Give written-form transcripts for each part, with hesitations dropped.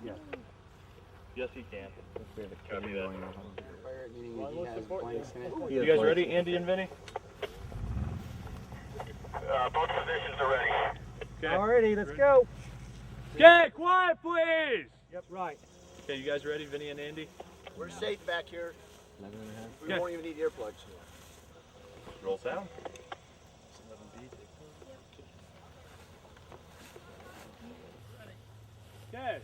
Yeah. Yes, he can. Copy that. You guys ready, Andy and Vinny? Both positions are ready. Okay. Alrighty, let's go. Okay, quiet, please. Yep, right. Okay, you guys ready, Vinny and Andy? We're safe back here. We Okay. won't even need earplugs. Roll sound. Okay.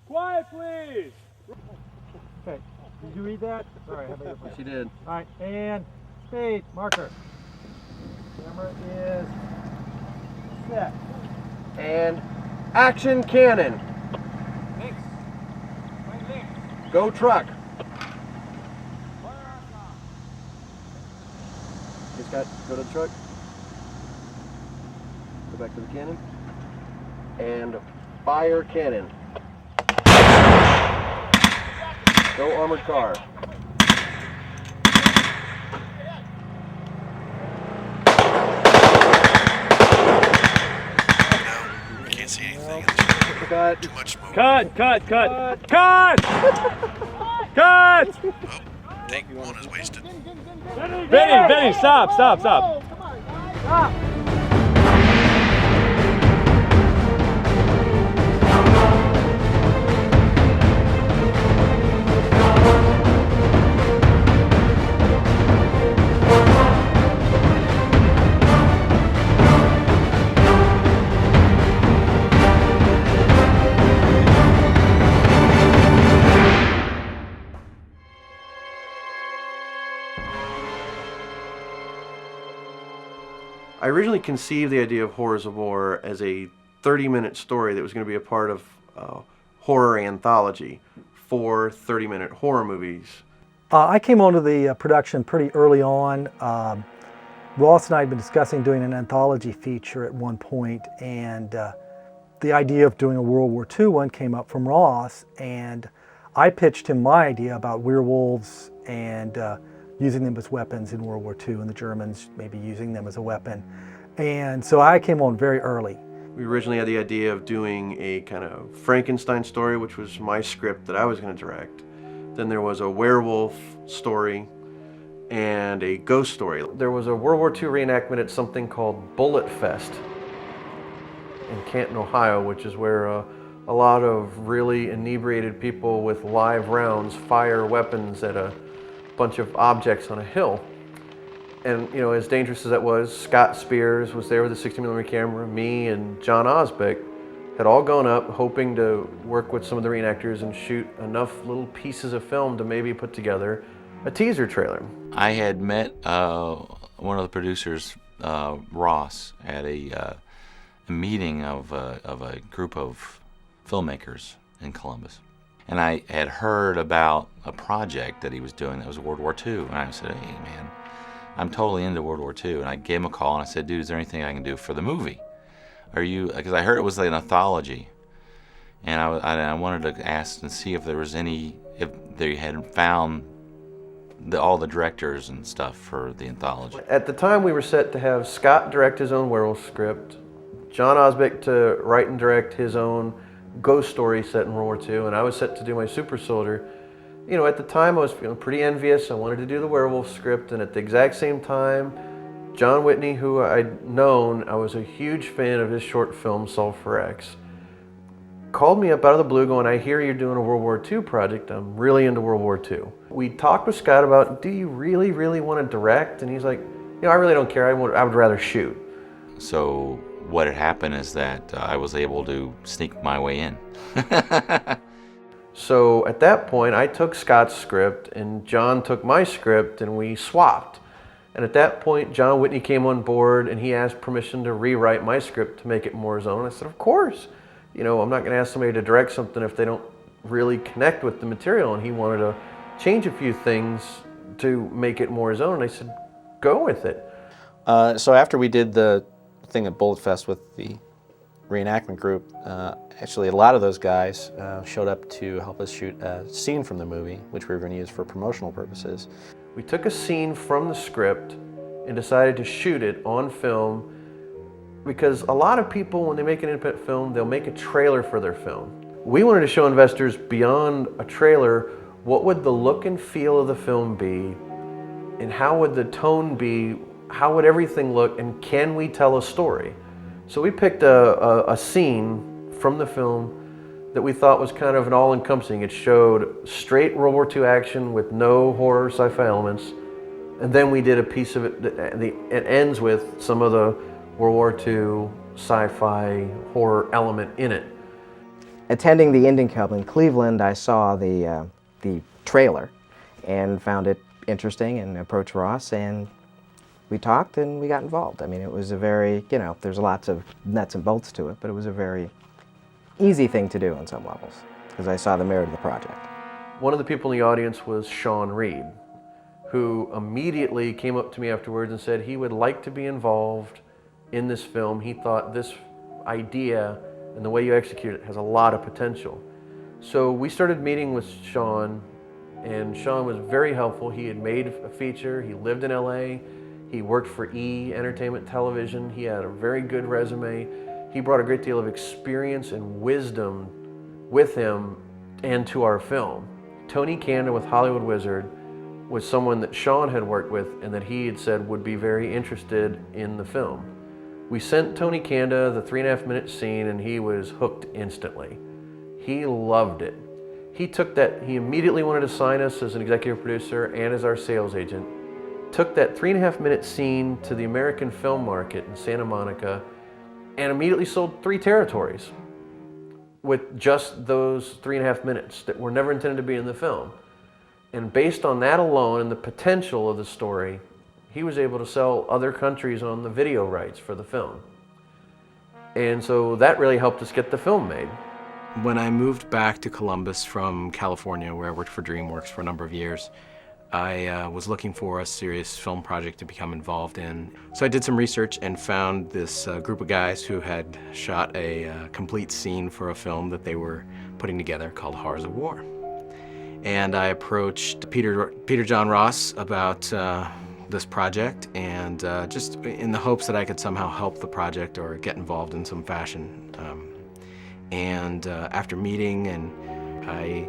Quiet, please. Okay, did you read that? Alright, how about your She did. Alright, and speed, marker. Camera is set. And action cannon. Links. Right links. Go truck. Okay, Scott, go to the truck. Go back to the cannon. And fire cannon. Go armored car. I can't see anything. Cut. Too much smoke. Cut, cut, cut, cut! Cut! Oh, take one is wasted. Vinny, stop, stop, stop. I originally conceived the idea of Horrors of War as a 30-minute story that was going to be a part of horror anthology for 30-minute horror movies. I came onto the production pretty early on. Ross and I had been discussing doing an anthology feature at one point, and the idea of doing a World War II one came up from Ross, and I pitched him my idea about werewolves and using them as weapons in World War II, and the Germans maybe using them as a weapon. And so I came on very early. We originally had the idea of doing a kind of Frankenstein story, which was my script that I was going to direct. Then there was a werewolf story and a ghost story. There was a World War II reenactment at something called Bullet Fest in Canton, Ohio, which is where a lot of really inebriated people with live rounds fire weapons at a bunch of objects on a hill. And you know, as dangerous as that was, Scott Spears was there with a 60mm camera. Me and John Osbeck had all gone up hoping to work with some of the reenactors and shoot enough little pieces of film to maybe put together a teaser trailer. I had met one of the producers, Ross, at a meeting of a group of filmmakers in Columbus. And I had heard about a project that he was doing that was World War II. And I said, hey man, I'm totally into World War II. And I gave him a call and I said, dude, is there anything I can do for the movie? Are you, because I heard it was like an anthology. And I wanted to ask and see if there was any, if they had found all the directors and stuff for the anthology. At the time we were set to have Scott direct his own werewolf script, John Osbeck to write and direct his own ghost story set in World War II, and I was set to do my super soldier. You know, at the time I was feeling pretty envious. I wanted to do the werewolf script, and at the exact same time, John Whitney, who I'd known, I was a huge fan of his short film Sulphur X, called me up out of the blue going, I hear you're doing a World War II project. I'm really into World War II. We talked with Scott about, do you really, really want to direct? And he's like, you know, I really don't care. I would rather shoot. So what had happened is that I was able to sneak my way in. So at that point, I took Scott's script and John took my script and we swapped. And at that point, John Whitney came on board and he asked permission to rewrite my script to make it more his own. I said, of course. You know, I'm not going to ask somebody to direct something if they don't really connect with the material. And he wanted to change a few things to make it more his own. And I said, go with it. So after we did the thing at Bullet Fest with the reenactment group, actually a lot of those guys showed up to help us shoot a scene from the movie, which we were going to use for promotional purposes. We took a scene from the script and decided to shoot it on film Because a lot of people, when they make an independent film, they'll make a trailer for their film. We wanted to show investors beyond a trailer, what would the look and feel of the film be, and how would the tone be, how would everything look, and can we tell a story? So we picked a scene from the film that we thought was kind of an all-encompassing. It showed straight World War II action with no horror sci-fi elements, and then we did a piece of it that it ends with some of the World War II sci-fi horror element in it. Attending the Indian Club in Cleveland, I saw the trailer and found it interesting and approached Ross, and we talked and we got involved. I mean, it was a very, there's lots of nuts and bolts to it, but it was a very easy thing to do on some levels because I saw the merit of the project. One of the people in the audience was Sean Reed, who immediately came up to me afterwards and said he would like to be involved in this film. He thought this idea and the way you execute it has a lot of potential. So we started meeting with Sean, and Sean was very helpful. He had made a feature, he lived in LA, he worked for E! Entertainment Television, he had a very good resume. He brought a great deal of experience and wisdom with him and to our film. Tony Kanda with Hollywood Wizard was someone that Sean had worked with and that he had said would be very interested in the film. We sent Tony Kanda the 3.5-minute scene and he was hooked instantly. He loved it. He took that, he immediately wanted to sign us as an executive producer and as our sales agent. Took that 3.5-minute scene to the American film market in Santa Monica and immediately sold 3 territories with just those 3.5 minutes that were never intended to be in the film. And based on that alone and the potential of the story, he was able to sell other countries on the video rights for the film. And so that really helped us get the film made. When I moved back to Columbus from California, where I worked for DreamWorks for a number of years, I was looking for a serious film project to become involved in. So I did some research and found this group of guys who had shot a complete scene for a film that they were putting together called Horrors of War. And I approached Peter John Ross about this project, and just in the hopes that I could somehow help the project or get involved in some fashion. After meeting, and I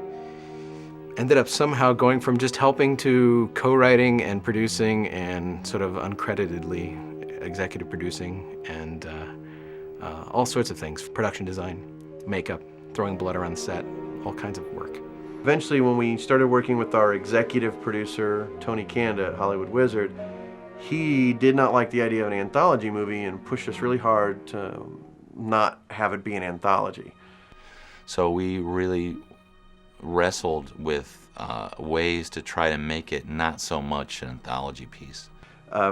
ended up somehow going from just helping to co-writing and producing and sort of uncreditedly executive producing and all sorts of things, production design, makeup, throwing blood around the set, all kinds of work. Eventually, when we started working with our executive producer, Tony Kanda at Hollywood Wizard, he did not like the idea of an anthology movie and pushed us really hard to not have it be an anthology. So we really wrestled with ways to try to make it not so much an anthology piece.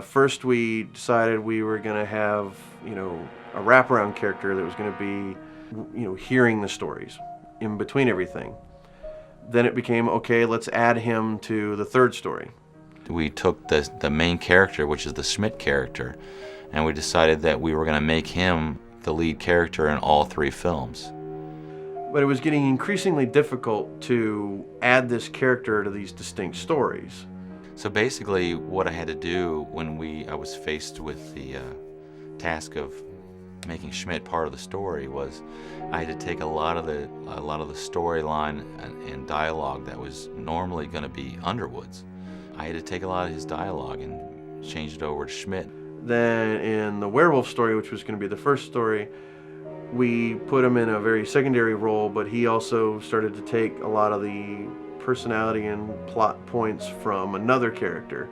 First, we decided we were going to have, a wraparound character that was going to be, hearing the stories in between everything. Then it became, okay, let's add him to the third story. We took the main character, which is the Schmidt character, and we decided that we were going to make him the lead character in all 3 films. But it was getting increasingly difficult to add this character to these distinct stories. So basically what I had to do when I was faced with the task of making Schmidt part of the story was I had to take a lot of the storyline and dialogue that was normally going to be Underwood's. I had to take a lot of his dialogue and change it over to Schmidt. Then in the werewolf story, which was going to be the first story, we put him in a very secondary role, but he also started to take a lot of the personality and plot points from another character.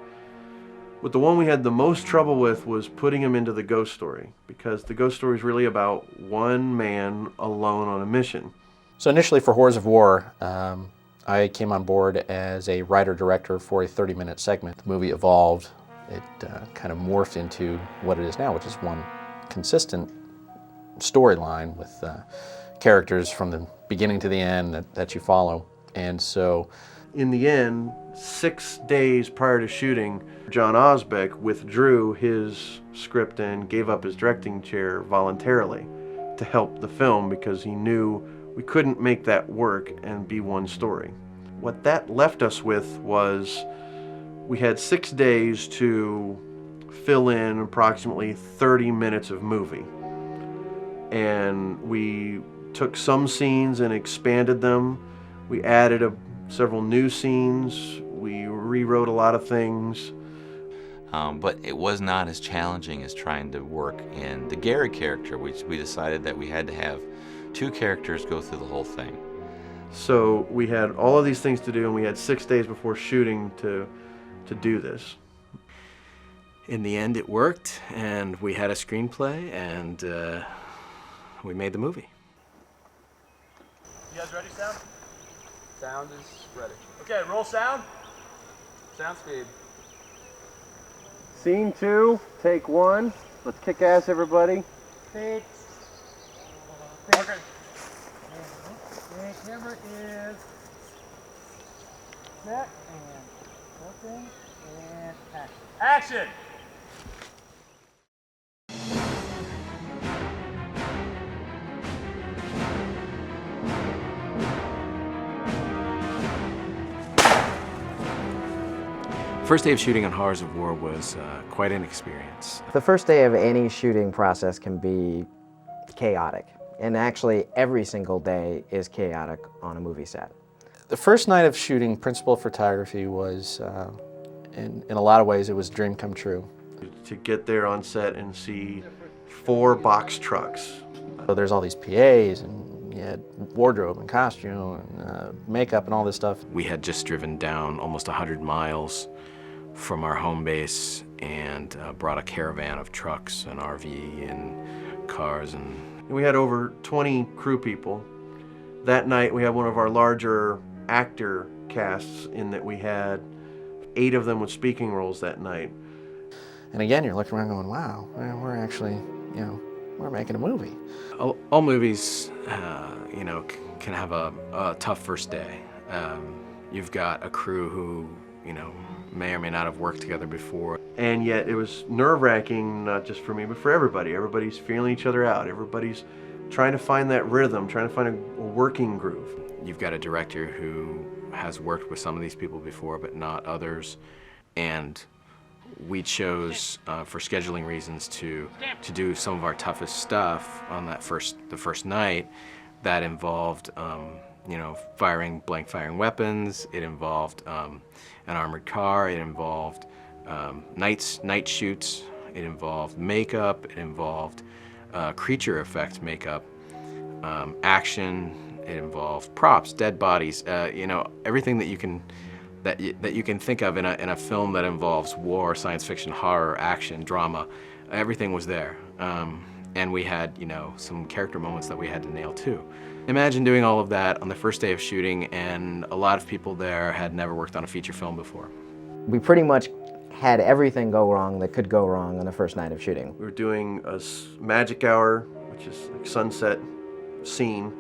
But the one we had the most trouble with was putting him into the ghost story, because the ghost story is really about one man alone on a mission. So initially for Horrors of War, I came on board as a writer-director for a 30-minute segment. The movie evolved. It kind of morphed into what it is now, which is one consistent storyline with characters from the beginning to the end that you follow. And so in the end, 6 days prior to shooting, John Osbeck withdrew his script and gave up his directing chair voluntarily to help the film because he knew we couldn't make that work and be one story. What that left us with was we had 6 days to fill in approximately 30 minutes of movie. and we took some scenes and expanded them. We added several new scenes. We rewrote a lot of things. But it was not as challenging as trying to work in the Gary character, which we decided that we had to have 2 characters go through the whole thing. So we had all of these things to do, and we had 6 days before shooting to do this. In the end, it worked, and we had a screenplay, and we made the movie. You guys ready, sound? Sound is ready. Okay, roll sound. Sound speed. Scene 2, take 1. Let's kick ass, everybody. Okay. And camera is set and flipping and action. Action! First day of shooting on Horrors of War was quite an experience. The first day of any shooting process can be chaotic, and actually every single day is chaotic on a movie set. The first night of shooting principal photography was, in a lot of ways, it was a dream come true. To get there on set and see 4 box trucks. So there's all these PAs, and you had wardrobe and costume and makeup and all this stuff. We had just driven down almost 100 miles from our home base and brought a caravan of trucks and RV and cars. And We had over 20 crew people. That night we had one of our larger actor casts in that we had 8 of them with speaking roles that night. And again, you're looking around going, wow, we're actually, we're making a movie. all movies, can have a tough first day. You've got a crew who, may or may not have worked together before. And yet it was nerve-wracking, not just for me, but for everybody. Everybody's feeling each other out. Everybody's trying to find that rhythm, trying to find a working groove. You've got a director who has worked with some of these people before, but not others. And we chose, for scheduling reasons, to do some of our toughest stuff on the first night. That involved, blank firing weapons. It involved an armored car. It involved night shoots. It involved makeup. It involved creature effects makeup, action. It involved props, dead bodies. Everything that you can think of in a film that involves war, science fiction, horror, action, drama. Everything was there. And we had, some character moments that we had to nail too. Imagine doing all of that on the first day of shooting, and a lot of people there had never worked on a feature film before. We pretty much had everything go wrong that could go wrong on the first night of shooting. We were doing a magic hour, which is like sunset scene,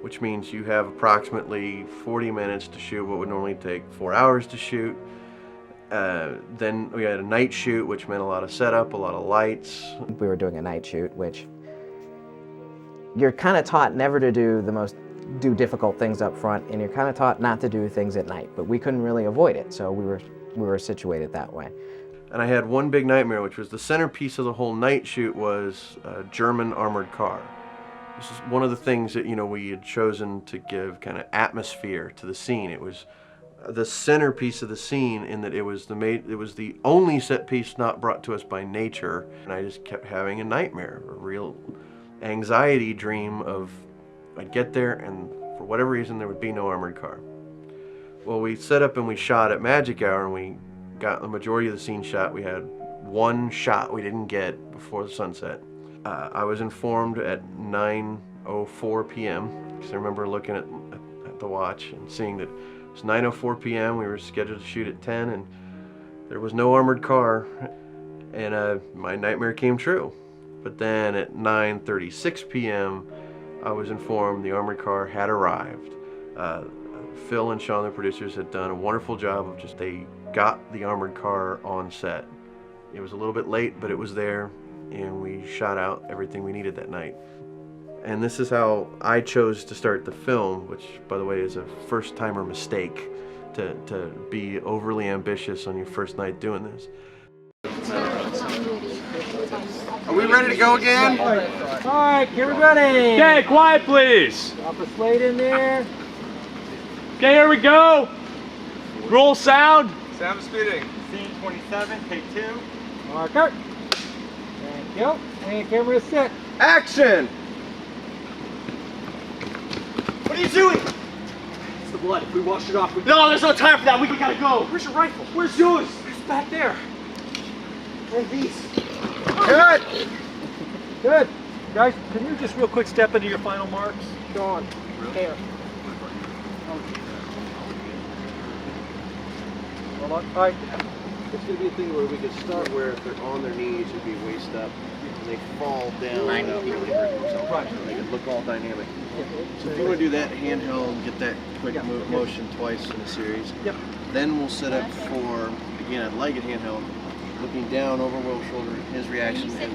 which means you have approximately 40 minutes to shoot what would normally take 4 hours to shoot. Then we had a night shoot, which meant a lot of setup, a lot of lights. We were doing a night shoot, which you're kind of taught never to do difficult things up front, and you're kind of taught not to do things at night, but we couldn't really avoid it, so we were situated that way. And I had one big nightmare, which was the centerpiece of the whole night shoot was a German armored car. This is one of the things that, we had chosen to give kind of atmosphere to the scene. It was the centerpiece of the scene in that it was the only set piece not brought to us by nature. And I just kept having a nightmare, a real anxiety dream of I'd get there and for whatever reason there would be no armored car. Well, we set up and we shot at Magic Hour, and we got the majority of the scene shot. We had one shot we didn't get before the sunset. I was informed at 9:04 p.m. because I remember looking at the watch and seeing that it was 9:04 p.m. We were scheduled to shoot at 10, and there was no armored car, and my nightmare came true. But then at 9:36 p.m., I was informed the armored car had arrived. Phil and Sean, the producers, had done a wonderful job of they got the armored car on set. It was a little bit late, but it was there, and we shot out everything we needed that night. And this is how I chose to start the film, which, by the way, is a first-timer mistake, to be overly ambitious on your first night doing this. Are we ready to go again? Alright, everybody! Okay, quiet please. Drop a slate in there. Okay, here we go. Roll sound. Sound is speeding. Scene 27, take 2. Marker. Thank you. And camera set. Action! What are you doing? It's the blood. If we wash it off, we... No, there's no time for that. We gotta go. Where's your rifle? Where's yours? It's back there. And these. Good. Good. Guys, can you just real quick step into your final marks? Sean. Here. Hold on. All right. It's going to be a thing where we could start where if they're on their knees, it'd be waist up, and they fall down without really hurting themselves. Right. So they could look all dynamic. So if you want to do that handheld, get that quick motion twice in a series. Yep. Then we'll set up for, again, I'd like it handheld, looking down over Will's shoulder, his reaction, and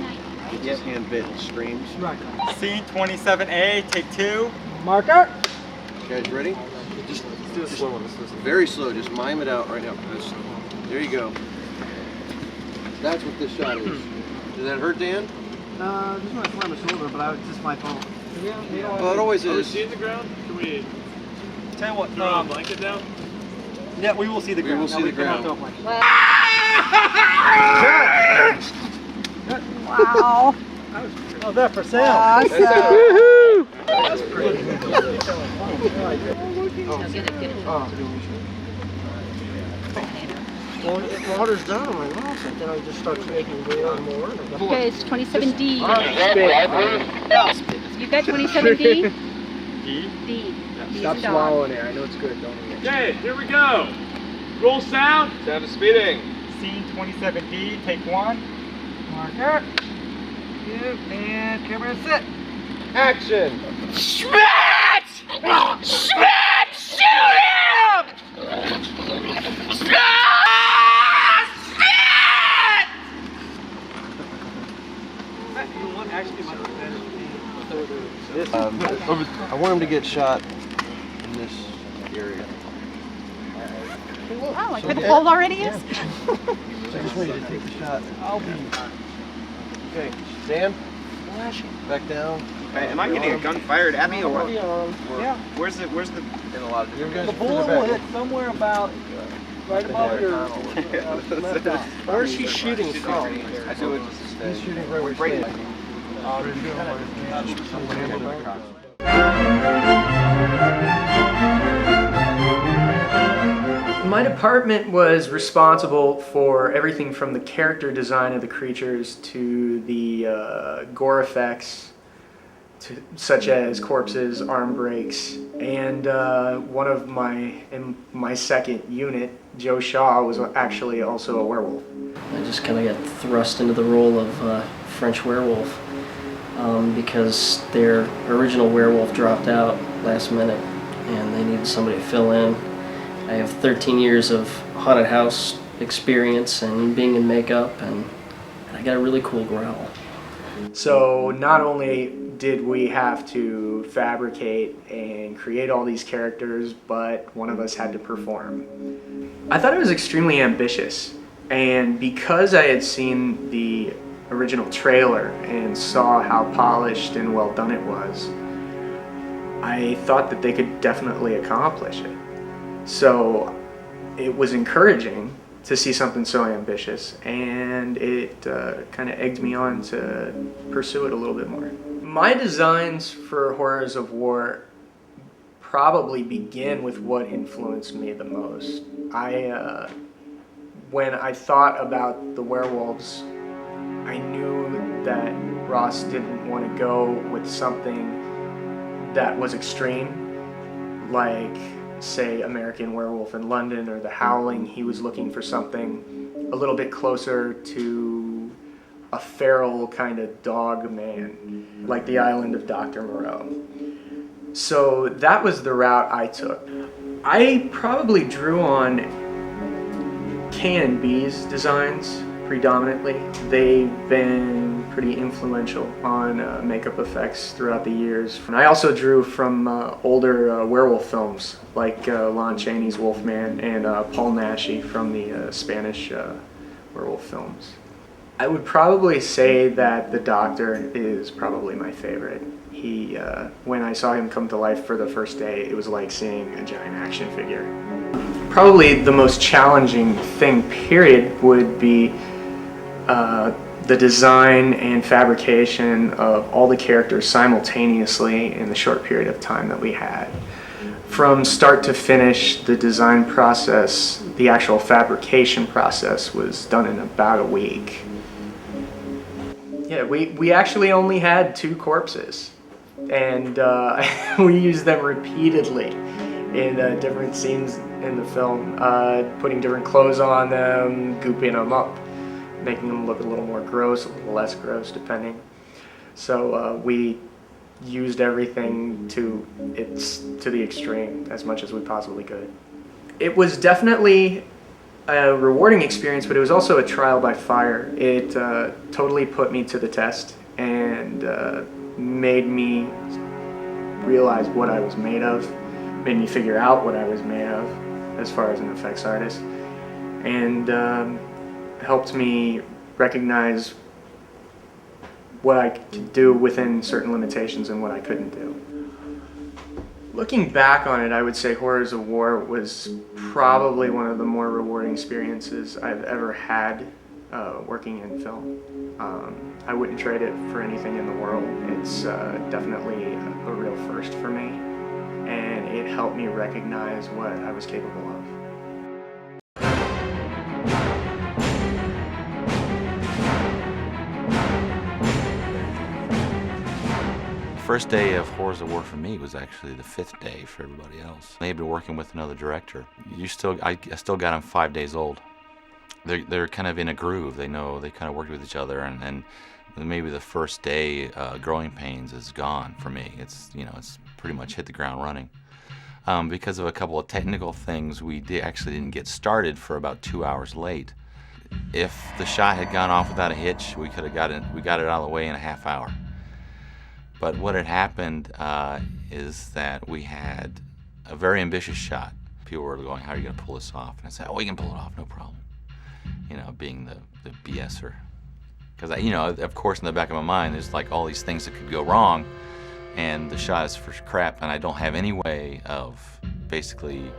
gets his hand bit and screams. Right. Scene 27A, take 2. Marker. You guys ready? Just do a slow one. Very slow. Just mime it out right now. There you go. That's what this shot is. Does that hurt, Dan? Just want to slam my shoulder, but it's just my fault. Yeah. Well, it always Are we is. seeing the ground? Can we Tell you what, throw a blanket down? yeah, we will see the We ground. will see the ground. Wow. How's that for sound? Awesome. Well, if water's down on my mouth, then I just start making more and more. Okay, it's 27D. You got 27D? D. D. Stop swallowing it. I know it's good. Don't eat it. Okay, here we go. Roll sound. Sound is speeding. Scene 27D, take 1. Marker. Good. And camera set. Action! Schmidt! Schmidt! Shoot him! I want him to get shot in this area. Oh, like where the hole already is? So just ready to take the shot. Okay, Dan, back down. Am I getting a gun fired at me or what? Yeah. Where's the... In a lot of different The bullet will hit somewhere about right above your left eye. Where is he shooting from? I do it. He's shooting right where you're standing. My department was responsible for everything from the character design of the creatures to the gore effects, such as corpses, arm breaks, and one of in my second unit, Joe Shaw, was actually also a werewolf. I just kind of got thrust into the role of French werewolf because their original werewolf dropped out last minute and they needed somebody to fill in. I have 13 years of haunted house experience and being in makeup, and I got a really cool growl. So not only did we have to fabricate and create all these characters, but one of us had to perform. I thought it was extremely ambitious, and because I had seen the original trailer and saw how polished and well done it was, I thought that they could definitely accomplish it. So it was encouraging to see something so ambitious, and it kind of egged me on to pursue it a little bit more. My designs for Horrors of War probably begin with what influenced me the most. When I thought about the werewolves, I knew that Ross didn't want to go with something that was extreme, like say American Werewolf in London or The Howling. He was looking for something a little bit closer to a feral kind of dog man, like The Island of Dr. Moreau. So that was the route I took. I probably drew on K&B's designs predominantly. They've been pretty influential on makeup effects throughout the years. And I also drew from older werewolf films like Lon Chaney's Wolfman and Paul Naschy from the Spanish werewolf films. I would probably say that the Doctor is probably my favorite. He, when I saw him come to life for the first day, it was like seeing a giant action figure. Probably the most challenging thing, period, would be the design and fabrication of all the characters simultaneously in the short period of time that we had. From start to finish, the design process, the actual fabrication process was done in about a week. Yeah, we actually only had 2 corpses, and we used them repeatedly in different scenes in the film, putting different clothes on them, gooping them up, making them look a little more gross, a little less gross, depending. So we used everything to the extreme as much as we possibly could. It was definitely a rewarding experience, but it was also a trial by fire. It totally put me to the test and made me realize what I was made of, made me figure out what I was made of as far as an effects artist, and helped me recognize what I could do within certain limitations and what I couldn't do. Looking back on it, I would say Horrors of War was probably one of the more rewarding experiences I've ever had working in film. I wouldn't trade it for anything in the world. It's definitely a real first for me, and it helped me recognize what I was capable of. First day of Horrors of War for me was actually the 5th day for everybody else. They've been working with another director. I still got them 5 days old. They're kind of in a groove. They know they kind of worked with each other, and maybe the first day growing pains is gone for me. It's pretty much hit the ground running. Because of a couple of technical things, we actually didn't get started for about 2 hours late. If the shot had gone off without a hitch, we got it out of the way in a half hour. But what had happened is that we had a very ambitious shot. People were going, "How are you going to pull this off?" And I said, "Oh, we can pull it off, no problem." Being the BSer. Because, of course, in the back of my mind, there's like all these things that could go wrong, and the shot is for crap, and I don't have any way of basically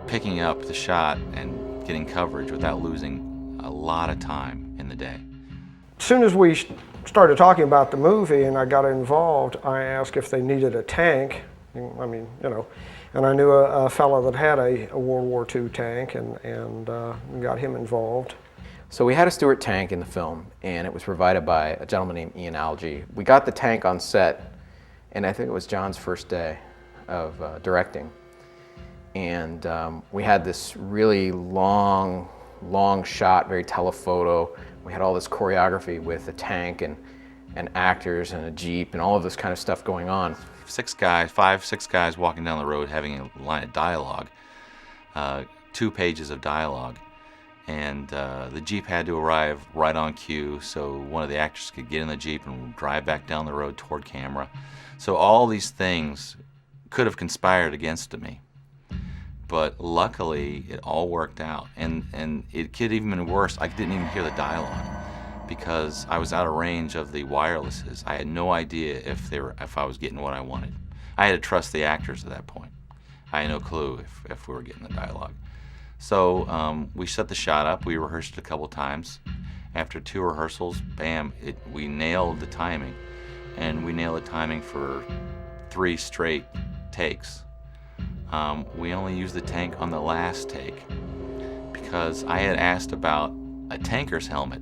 picking up the shot and getting coverage without losing a lot of time in the day. As soon as we started talking about the movie and I got involved, I asked if they needed a tank. And I knew a fellow that had a World War II tank, and got him involved. So we had a Stewart tank in the film, and it was provided by a gentleman named Ian Algie. We got the tank on set, and I think it was John's first day of directing. And we had this really long shot, very telephoto. We had all this choreography with a tank and actors and a Jeep and all of this kind of stuff going on. 6 guys walking down the road having a line of dialogue, 2 pages of dialogue, and the Jeep had to arrive right on cue so one of the actors could get in the Jeep and drive back down the road toward camera. So all these things could have conspired against me, but luckily it all worked out, and it could even been worse. I didn't even hear the dialogue because I was out of range of the wirelesses. I had no idea if I was getting what I wanted. I had to trust the actors at that point. I had no clue if we were getting the dialogue. So we set the shot up. We rehearsed it a couple times. After 2 rehearsals, bam, we nailed the timing. And we nailed the timing for 3 straight takes. We only used the tank on the last take because I had asked about a tanker's helmet,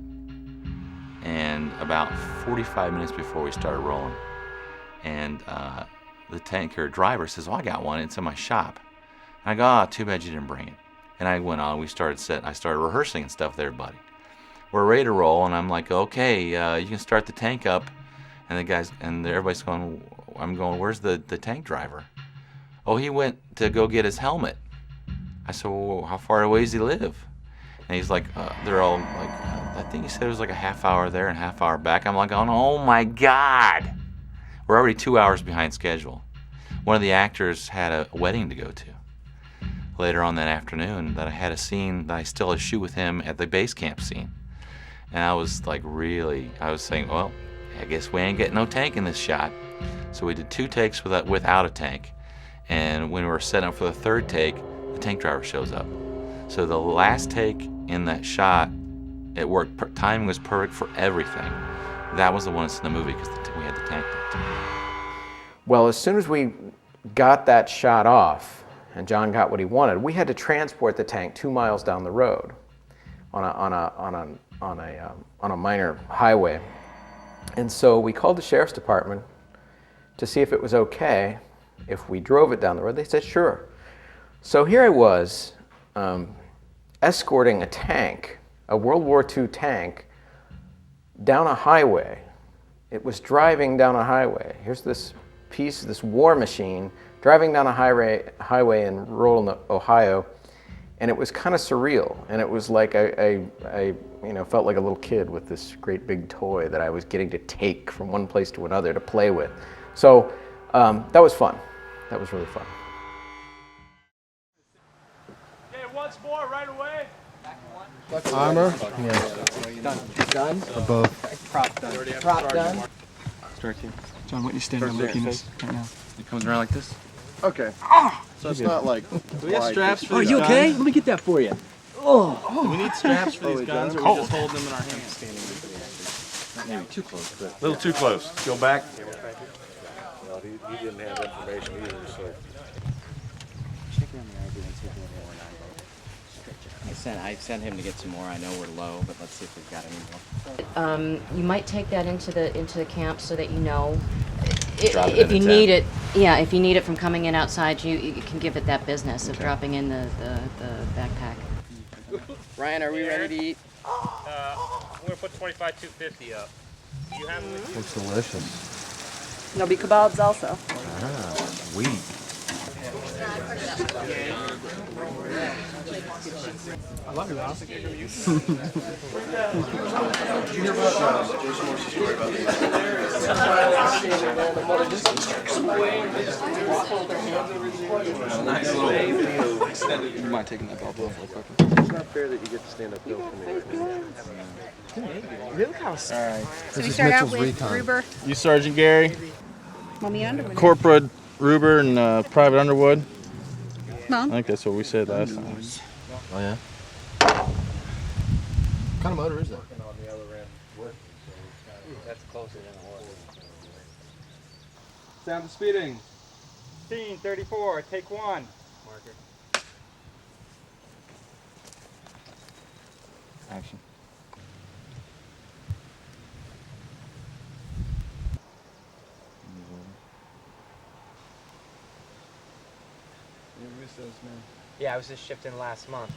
and about 45 minutes before we started rolling, and the tanker driver says, "Oh, I got one, it's in my shop." And I go, "Oh, too bad you didn't bring it." And I went on, I started rehearsing and stuff with everybody. We're ready to roll, and I'm like, "Okay, you can start the tank up." And everybody's going, I'm going, "Where's the tank driver?" "Oh, he went to go get his helmet." I said, "Well, how far away does he live?" And he's like, they're all like, I think he said it was like a half hour there and a half hour back. I'm like, "Oh my God." We're already 2 hours behind schedule. One of the actors had a wedding to go to later on that afternoon that I had a scene that I still had to shoot with him at the base camp scene. And I was like I was saying, well, I guess we ain't getting no tank in this shot. So we did 2 takes without a tank. And when we were setting up for the 3rd take, the tank driver shows up. So the last take in that shot, it worked. Timing was perfect for everything. That was the one that's in the movie because we had the tank. Well, as soon as we got that shot off and John got what he wanted, we had to transport the tank 2 miles down the road on a minor highway. And so we called the sheriff's department to see if it was okay if we drove it down the road. They said sure. So here I was escorting a tank, a World War II tank, down a highway. It was driving down a highway. Here's this war machine driving down a highway in rural Ohio, and it was kind of surreal. And it was like I felt like a little kid with this great big toy that I was getting to take from one place to another to play with. So that was fun. That was really fun. Okay, once more, right away. Armor? Done? Above. Prop done. Prop done? Start here. John, what you stand on looking right now? It comes around like this. Okay. So it's not like. Do we have straps for these you okay? guns? Let me get that for you. Do we need straps for these guns, or we just hold them in our hands? Maybe too close, but A little too close. Go back. Well, he didn't have information either, so. I sent him to get some more. I know we're low, but let's see if we've got any more. You might take that into the camp so that you know Drop it if in you the need tent. it. Yeah, if you need it from coming in outside, you can give it that business of dropping in the backpack. Ryan, are we ready to eat? I'm gonna put 25 250 up. You have it? Looks delicious. There'll be kebabs also. Sweet. I love your house. Did you hear about Jason Morse's story about Nice little extended. You mind taking that belt off real quick? It's not fair that you get to stand up hill for me. Really? All right. So we start out with Ruber. You Sergeant Gary, Want me Underwood? Corporal Ruber, and Private Underwood. Mom? I think that's what we said last time. Oh yeah. What kind of motor is that? That's closer than it was. Sound of speeding. Scene 34, take 1. Marker. Action. Yeah, I was just shipped in last month.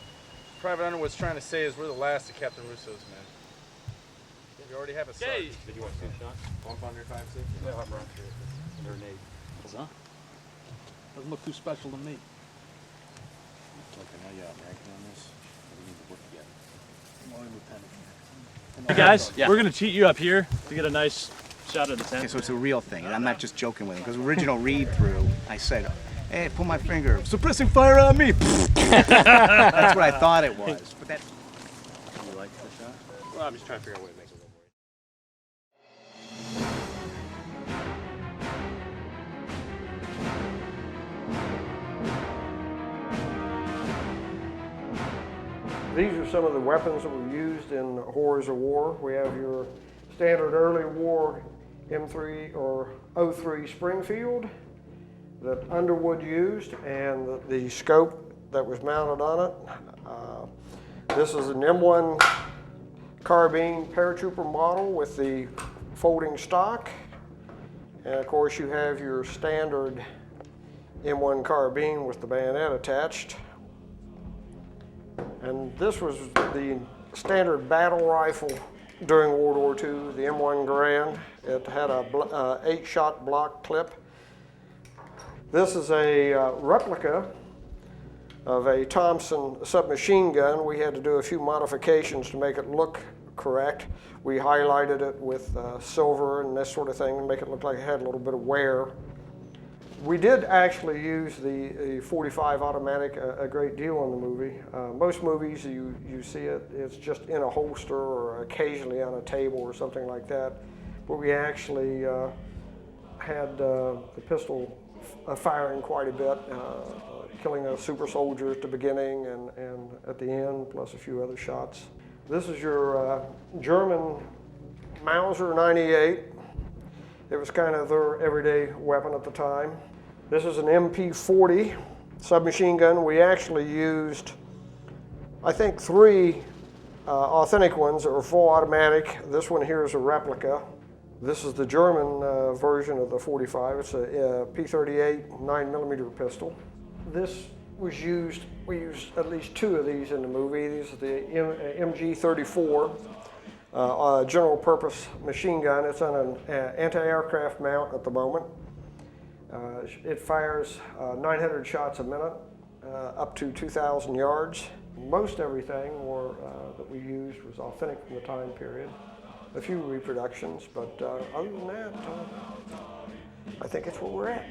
Private Underwood's trying to say is we're the last of Captain Russo's men. We already have a sergeant. Did you want 2 shots? 1.5, 6? Yeah, I'll run through it. Or 8. Huh? Doesn't look too special to me. Look, I know you're American on this. We need to work together. I'm only lieutenant. Hey guys, Yeah. we're gonna cheat you up here to get a nice shot of the tent. Okay, so it's a real thing, and I'm not just joking with him, because original read-through, I said, hey, pull my finger, suppressing fire on me. That's what I thought it was. But that. You like the shot? Well, I'm just trying to figure out a way to make it look weird. These are some of the weapons that were used in Horrors of War. We have your standard early war M3 or 03 Springfield that Underwood used, and the scope that was mounted on it. This is an M1 carbine paratrooper model with the folding stock. And of course you have your standard M1 carbine with the bayonet attached. And this was the standard battle rifle during World War II, the M1 Garand. It had a 8-shot block clip. This is a replica of a Thompson submachine gun. We had to do a few modifications to make it look correct. We highlighted it with silver and this sort of thing to make it look like it had a little bit of wear. We did actually use the 45 automatic a great deal in the movie. Most movies, you see it's just in a holster or occasionally on a table or something like that. But we actually had the pistol firing quite a bit, killing a super soldier at the beginning and at the end, plus a few other shots. This is your German Mauser 98. It was kind of their everyday weapon at the time. This is an MP40 submachine gun. We actually used, I think, 3 authentic ones that were full automatic. This one here is a replica. This is the German version of the 45. It's a P38 9mm pistol. This was used, we used at least 2 of these in the movie. These are the MG34. General purpose machine gun. It's on an anti-aircraft mount at the moment. It fires 900 shots a minute, up to 2,000 yards. Most everything that we used was authentic from the time period. A few reproductions, but other than that, I think it's where we're at.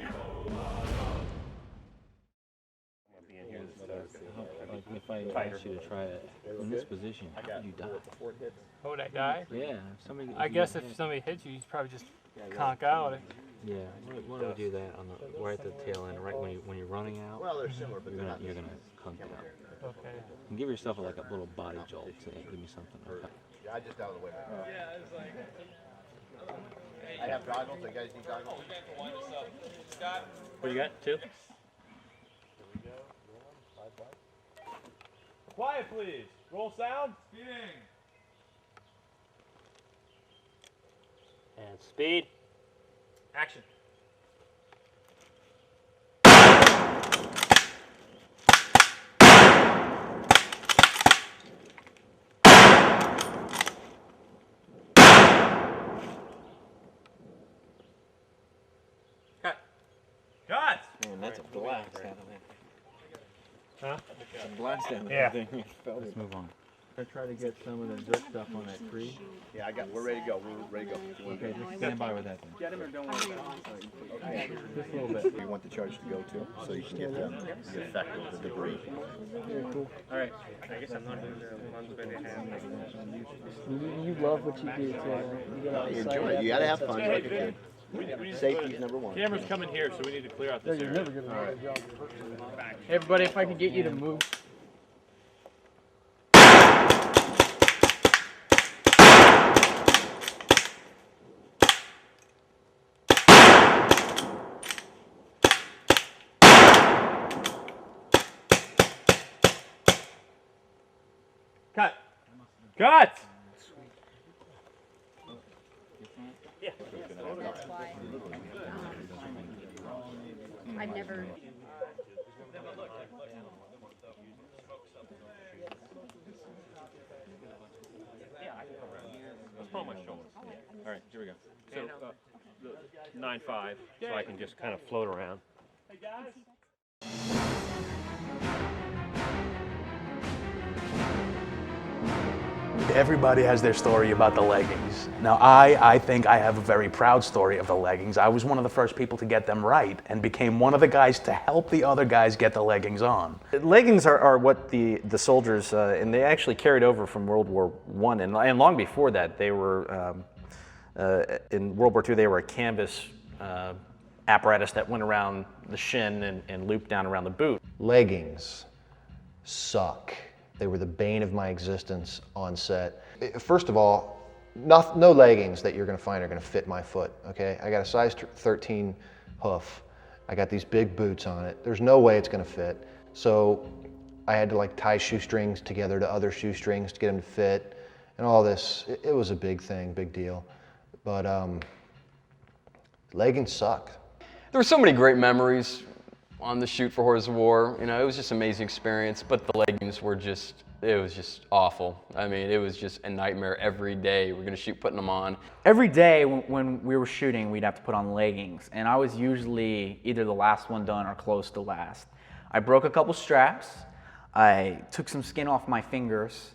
If I asked you to try it in this position, how would you die? How would I die? Yeah. I guess if somebody hits you, you'd probably just conk out. Yeah. Why don't we do that on the right at the tail end, right when you're running out? Well, they're similar, but you're gonna conk out. Okay. And give yourself like a little body jolt. Give me something. Okay. Yeah, I just out of the way. Yeah, it's like. I have goggles. You guys need goggles? Scott. What you got? 2? Quiet, please. Roll sound. Speeding. And speed. Action. Cut. Cut. Man, that's a blast down there. Huh? It's a blast down Yeah. there. Let's move on. I try to get some of the dirt stuff on that tree. Yeah, we're ready to go. We're ready to go. Okay, just stand by with that then. Get him or don't worry about it. Just a little bit. You want the charge to go to, so you can get the effect of the debris. Cool. All right. I guess I'm not doing the ones where they have. You love what you do too. You enjoy it. You gotta have fun. Like a kid. Safety's number 1. Camera's coming here, so we need to clear out this area. All right. Everybody, if I could get you to move. Cut. Cut. Yeah. That's why. I've never. Let's put on my shoulder. All right, here we go. So, 9.5, so I can just kind of float around. Hey guys. Everybody has their story about the leggings. Now, I think I have a very proud story of the leggings. I was one of the first people to get them right and became one of the guys to help the other guys get the leggings on. Leggings are what the soldiers, and they actually carried over from World War I, and long before that, they were, in World War II, they were a canvas apparatus that went around the shin and looped down around the boot. Leggings suck. They were the bane of my existence on set. First of all, no leggings that you're gonna find are gonna fit my foot, okay? I got a size 13 hoof. I got these big boots on it. There's no way it's gonna fit. So I had to like tie shoestrings together to other shoestrings to get them to fit and all this. It was a big thing, big deal. But leggings suck. There were so many great memories on the shoot for Horrors of War. You know, it was just an amazing experience, but the leggings were just, it was just awful. I mean, it was just a nightmare every day. We're gonna shoot putting them on. Every day when we were shooting, we'd have to put on leggings, and I was usually either the last one done or close to last. I broke a couple straps, I took some skin off my fingers,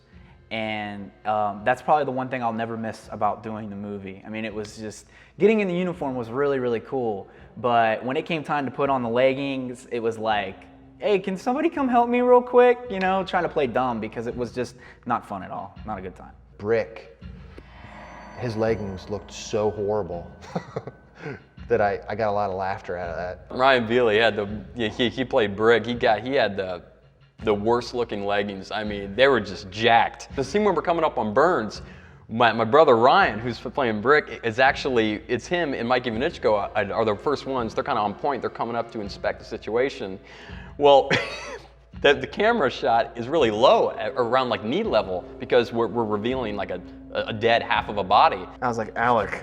and that's probably the one thing I'll never miss about doing the movie. I mean, it was just, getting in the uniform was really, really cool, But when it came time to put on the leggings, it was like, hey, can somebody come help me real quick? You know, trying to play dumb because it was just not fun at all, not a good time. Brick, his leggings looked so horrible that I got a lot of laughter out of that. Ryan Bealey had he played Brick. He had the worst looking leggings. I mean, they were just jacked. The scene when we're coming up on Burns, my brother Ryan, who's playing Brick, it's him and Mikey Vanichko are the first ones. They're kind of on point. They're coming up to inspect the situation. Well, the camera shot is really low, around like knee level, because we're revealing like a dead half of a body. I was like, Alec,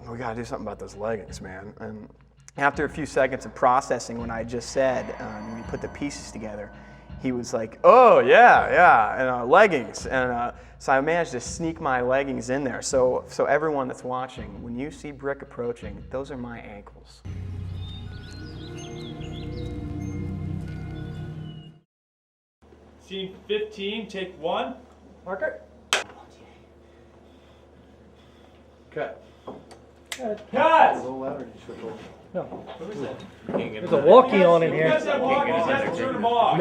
we gotta do something about those leggings, man. And after a few seconds of processing what I just said, and we put the pieces together, he was like, oh yeah, and leggings. And so I managed to sneak my leggings in there. So everyone that's watching, when you see Brick approaching, those are my ankles. Scene 15, take 1. Marker. Cut. Cut. Cut! A little louder, just a little. No. What was that? There's a walkie on in You here. guys have walkies, have to turn them off.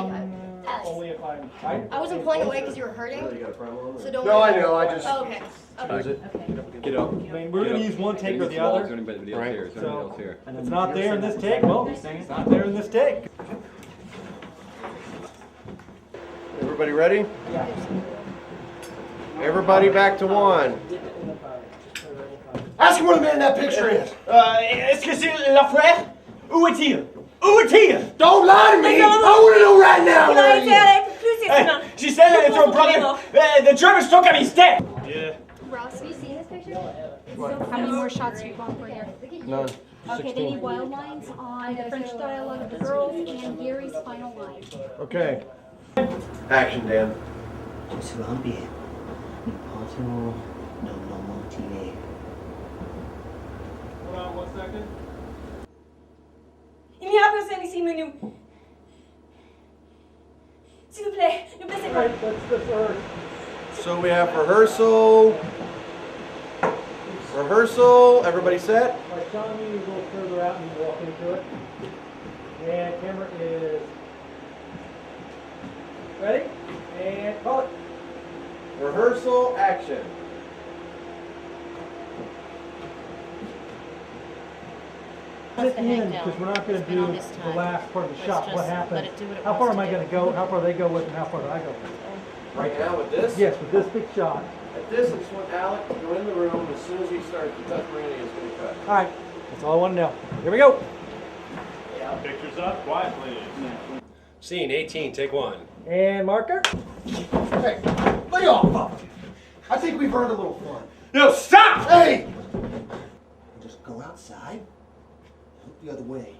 Only if I'm. I wasn't pulling away because you were hurting. So don't. No, I know, I just. Oh, okay. Okay. Get up. I mean, we're going to use one take or the other. Is there anybody else here? Is there anybody else here? And it's not there in this take. Well, it's not there in this take. Everybody ready? Everybody back to 1. Ask him where the man in that picture is. Est-ce que c'est le frère? Où est-il? Où est-il? Don't lie to me! I want to know right now! Il a été arrêté plus Hey, she said that it's her brother. The Germans took him, he's dead! Yeah. Ross, have you seen this picture? How many more shots do you want for here? None. Okay, they need wild lines on the French dialogue of the girls and Gary's final line. Okay. Action, Dan. Je suis un bien. Nous partons dans nos motivés. Hold on 1 second. Il n'y a personne ici, mais nous. S'il vous plaît, ne baissez pas. So we have rehearsal. Rehearsal. Everybody set? By showing you a little further out and you walk into it. And camera is ready. And call it. Rehearsal. Action. At the end, because we're not going to do the last part of the shot. What happens? How far am I going to go? How far they go with, and how far do I go with? Right now with this? Yes, with this big shot. At this, I just want Alec to go in the room. As soon as he starts to cut, Randy is going to cut. All right, that's all I want to know. Here we go. Pictures up, quiet please. Scene 18, take 1. And marker. Hey, lay off! I think we've earned a little fun. No, stop! Hey! Just go outside. Look the other way.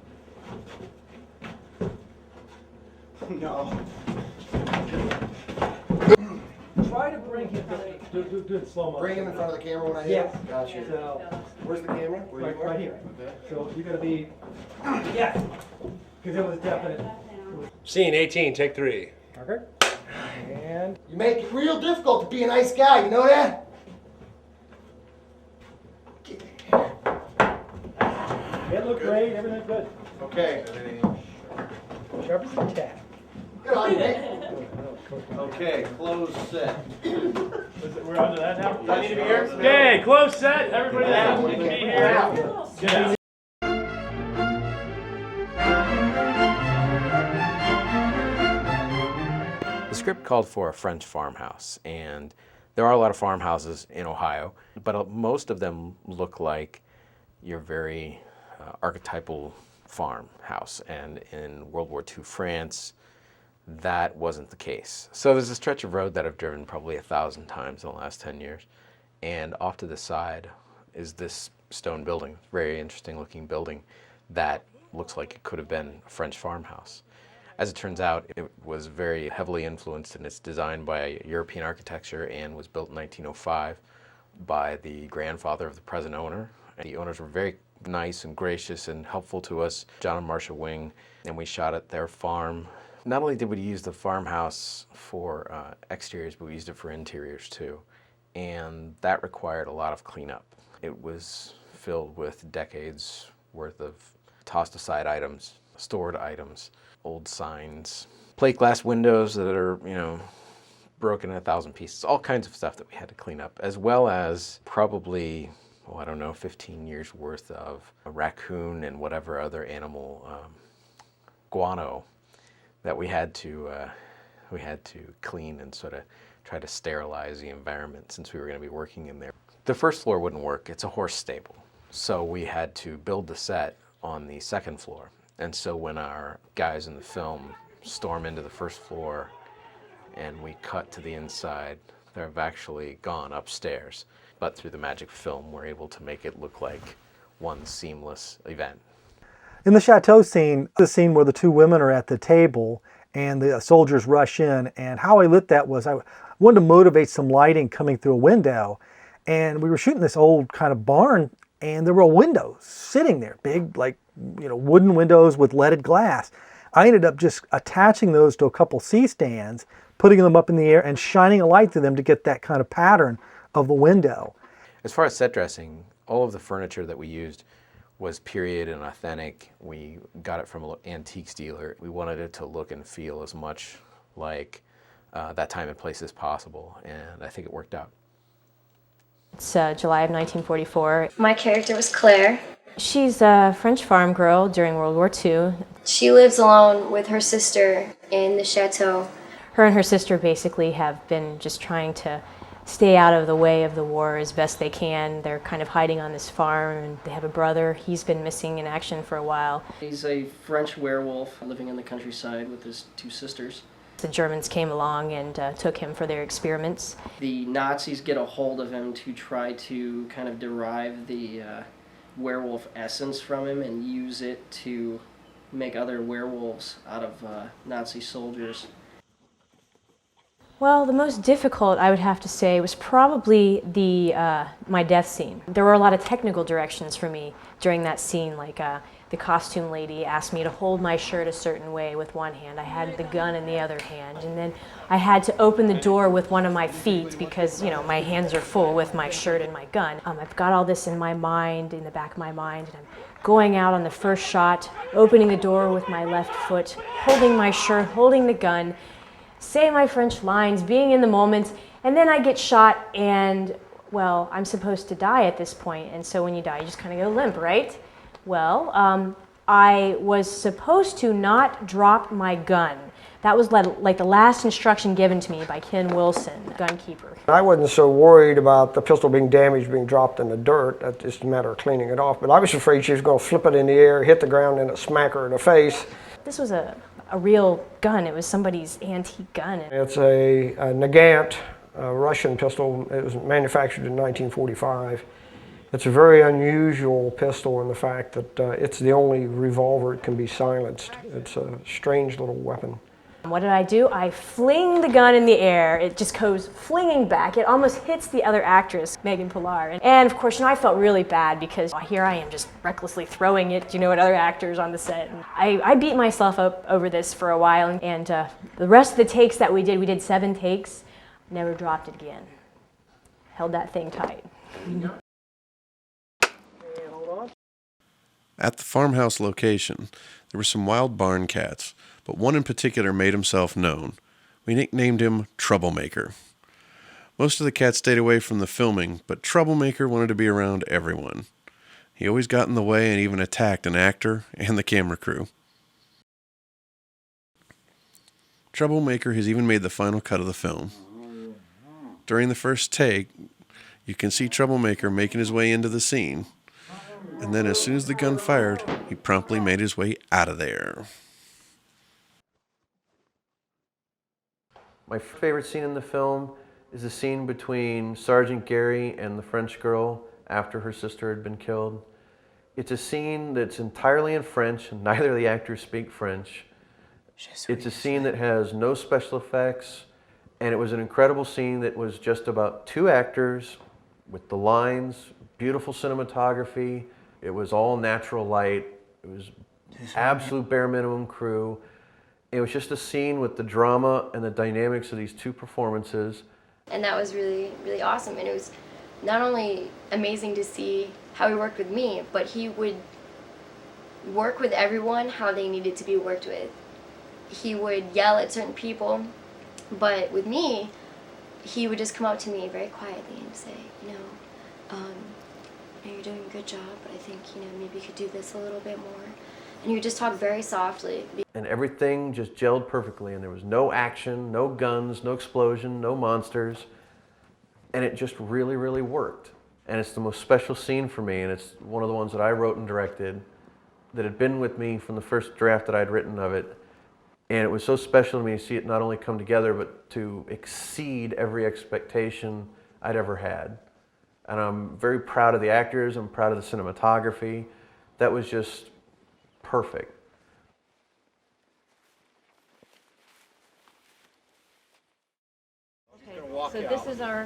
No. Try to bring him, do it slow motion. Bring him in front of the camera when I hit Yes. him? Gotcha. So, Where's the camera? Where you are? right here. Okay. So you got to be, yes, because it was definite. Scene 18, take 3. Marker. And You make it real difficult to be a nice guy, you know that? it looked great, everything looked good. Okay. Sharp as a tack. Good on you, mate. Okay, close set. We're under that now? Do I need to be here? Okay, close set. Everybody that needs to be here. Get out. The script called for a French farmhouse, and there are a lot of farmhouses in Ohio, but most of them look like your very archetypal farmhouse. And in World War II France, that wasn't the case. So there's a stretch of road that I've driven probably 1,000 times in the last 10 years, and off to the side is this stone building, very interesting looking building that looks like it could have been a French farmhouse. As it turns out, it was very heavily influenced in its design by European architecture and was built in 1905 by the grandfather of the present owner. And the owners were very nice and gracious and helpful to us, John and Marcia Wing, and we shot at their farm. Not only did we use the farmhouse for exteriors, but we used it for interiors too. And that required a lot of cleanup. It was filled with decades worth of tossed aside items, stored items, old signs, plate glass windows that are, you know, broken in 1,000 pieces, all kinds of stuff that we had to clean up, as well as probably, oh, I don't know, 15 years worth of a raccoon and whatever other animal guano that we had to clean and sort of try to sterilize the environment since we were going to be working in there. The first floor wouldn't work. It's a horse stable. So we had to build the set on the second floor. And so when our guys in the film storm into the first floor and we cut to the inside, they've actually gone upstairs. But through the magic of film, we're able to make it look like one seamless event. In the chateau scene, the scene where the two women are at the table and the soldiers rush in, and how I lit that was I wanted to motivate some lighting coming through a window, and we were shooting this old kind of barn, and there were windows sitting there, big, like, you know, wooden windows with leaded glass. I ended up just attaching those to a couple C-stands, putting them up in the air and shining a light through them to get that kind of pattern of the window. As far as set dressing, all of the furniture that we used was period and authentic. We got it from an antiques dealer. We wanted it to look and feel as much like that time and place as possible, and I think it worked out. It's July of 1944. My character was Claire. She's a French farm girl during World War II. She lives alone with her sister in the chateau. Her and her sister basically have been just trying to stay out of the way of the war as best they can. They're kind of hiding on this farm, and they have a brother. He's been missing in action for a while. He's a French werewolf living in the countryside with his two sisters. The Germans came along and took him for their experiments. The Nazis get a hold of him to try to kind of derive the werewolf essence from him and use it to make other werewolves out of Nazi soldiers. Well, the most difficult, I would have to say, was probably my death scene. There were a lot of technical directions for me during that scene, like the costume lady asked me to hold my shirt a certain way with one hand. I had the gun in the other hand, and then I had to open the door with one of my feet because, you know, my hands are full with my shirt and my gun. I've got all this in my mind, in the back of my mind, and I'm going out on the first shot, opening the door with my left foot, holding my shirt, holding the gun, say my French lines, being in the moment, and then I get shot and, well, I'm supposed to die at this point, and so when you die, you just kind of go limp, right? Well, I was supposed to not drop my gun. That was like the last instruction given to me by Ken Wilson, the gunkeeper. I wasn't so worried about the pistol being damaged, being dropped in the dirt. That's just a matter of cleaning it off. But I was afraid she was going to flip it in the air, hit the ground, and smack her in the face. This was a real gun. It was somebody's antique gun. It's a Nagant Russian pistol. It was manufactured in 1945. It's a very unusual pistol in the fact that it's the only revolver that can be silenced. It's a strange little weapon. What did I do? I fling the gun in the air. It just goes flinging back. It almost hits the other actress, Megan Pillar. And of course, you know, I felt really bad because here I am just recklessly throwing it, you know, at other actors on the set. And I beat myself up over this for a while. And the rest of the takes that we did 7 takes, never dropped it again. Held that thing tight. At the farmhouse location, there were some wild barn cats, but one in particular made himself known. We nicknamed him Troublemaker. Most of the cats stayed away from the filming, but Troublemaker wanted to be around everyone. He always got in the way and even attacked an actor and the camera crew. Troublemaker has even made the final cut of the film. During the first take, you can see Troublemaker making his way into the scene. And then as soon as the gun fired, he promptly made his way out of there. My favorite scene in the film is the scene between Sergeant Gary and the French girl after her sister had been killed. It's a scene that's entirely in French, and neither of the actors speak French. It's a scene that has no special effects, and it was an incredible scene that was just about 2 actors with the lines, beautiful cinematography. It was all natural light. It was absolute bare minimum crew. It was just a scene with the drama and the dynamics of these 2 performances. And that was really, really awesome. And it was not only amazing to see how he worked with me, but he would work with everyone how they needed to be worked with. He would yell at certain people, but with me, he would just come up to me very quietly and say, you're doing a good job, but I think, maybe you could do this a little bit more. And he would just talk very softly. And everything just gelled perfectly, and there was no action, no guns, no explosion, no monsters, and it just really, really worked. And it's the most special scene for me, and it's one of the ones that I wrote and directed that had been with me from the first draft that I'd written of it. And it was so special to me to see it not only come together, but to exceed every expectation I'd ever had. And I'm very proud of the actors, I'm proud of the cinematography. That was just perfect. Okay, so this is our...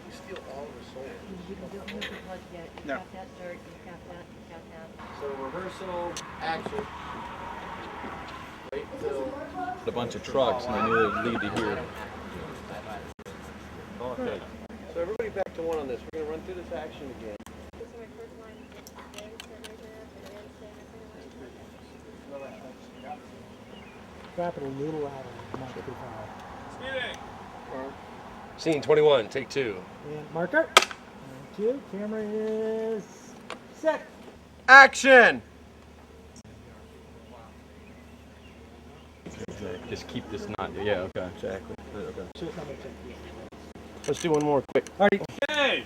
You steal all of the soul. You don't move the blood yet. You got that dirt, you got that, you got that. So rehearsal, action. Wait until... A bunch of trucks and they knew they would lead to here. Okay. So everybody back to one on this. We're going to run through this action again. Capital little out of marker. Scene 21, take 2. And marker. Thank you. Camera is set. Action! Just keep this knot. Yeah, okay. Exactly. Okay. Let's do one more quick. Alrighty. Okay,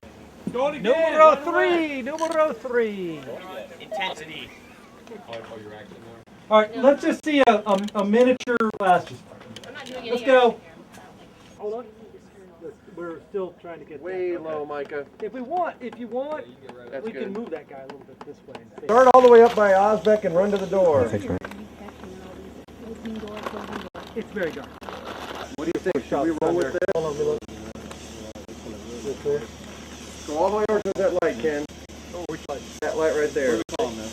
going again. Numero 3. Intensity. All right, let's just see a miniature. Let's go. Hold on. We're still trying to get way low, Micah. If you want, That's we good. can move that guy a little bit this way. Start all the way up by Osbeck and run to the door. It's very dark. What do you think? Should we roll with this? Hold on, look. Go all the way over to that light, Ken. Oh, which light? That light right there. What are we calling this?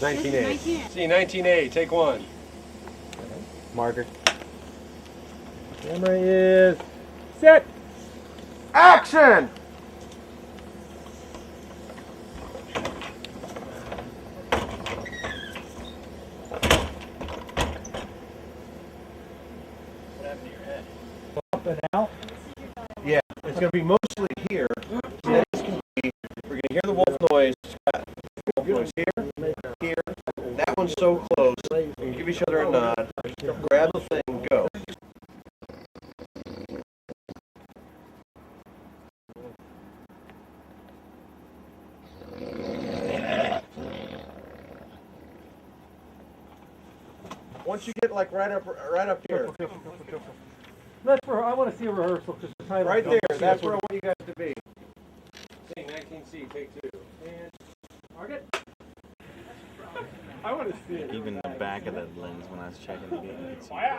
19A. See, 19A, take 1. Marker. Camera is set. Action! Up and out. Yeah, it's going to be mostly here. We're going to hear the wolf noise. Wolf noise here, here. That one's so close. We can give each other a nod. Grab the thing, go. Once you get like right up here. I want to see a rehearsal because the title. Right there. That's where I want you guys to be. Scene 19C, take 2. And target. I want to see it. Even the back of that lens when I was checking the game, you could see it.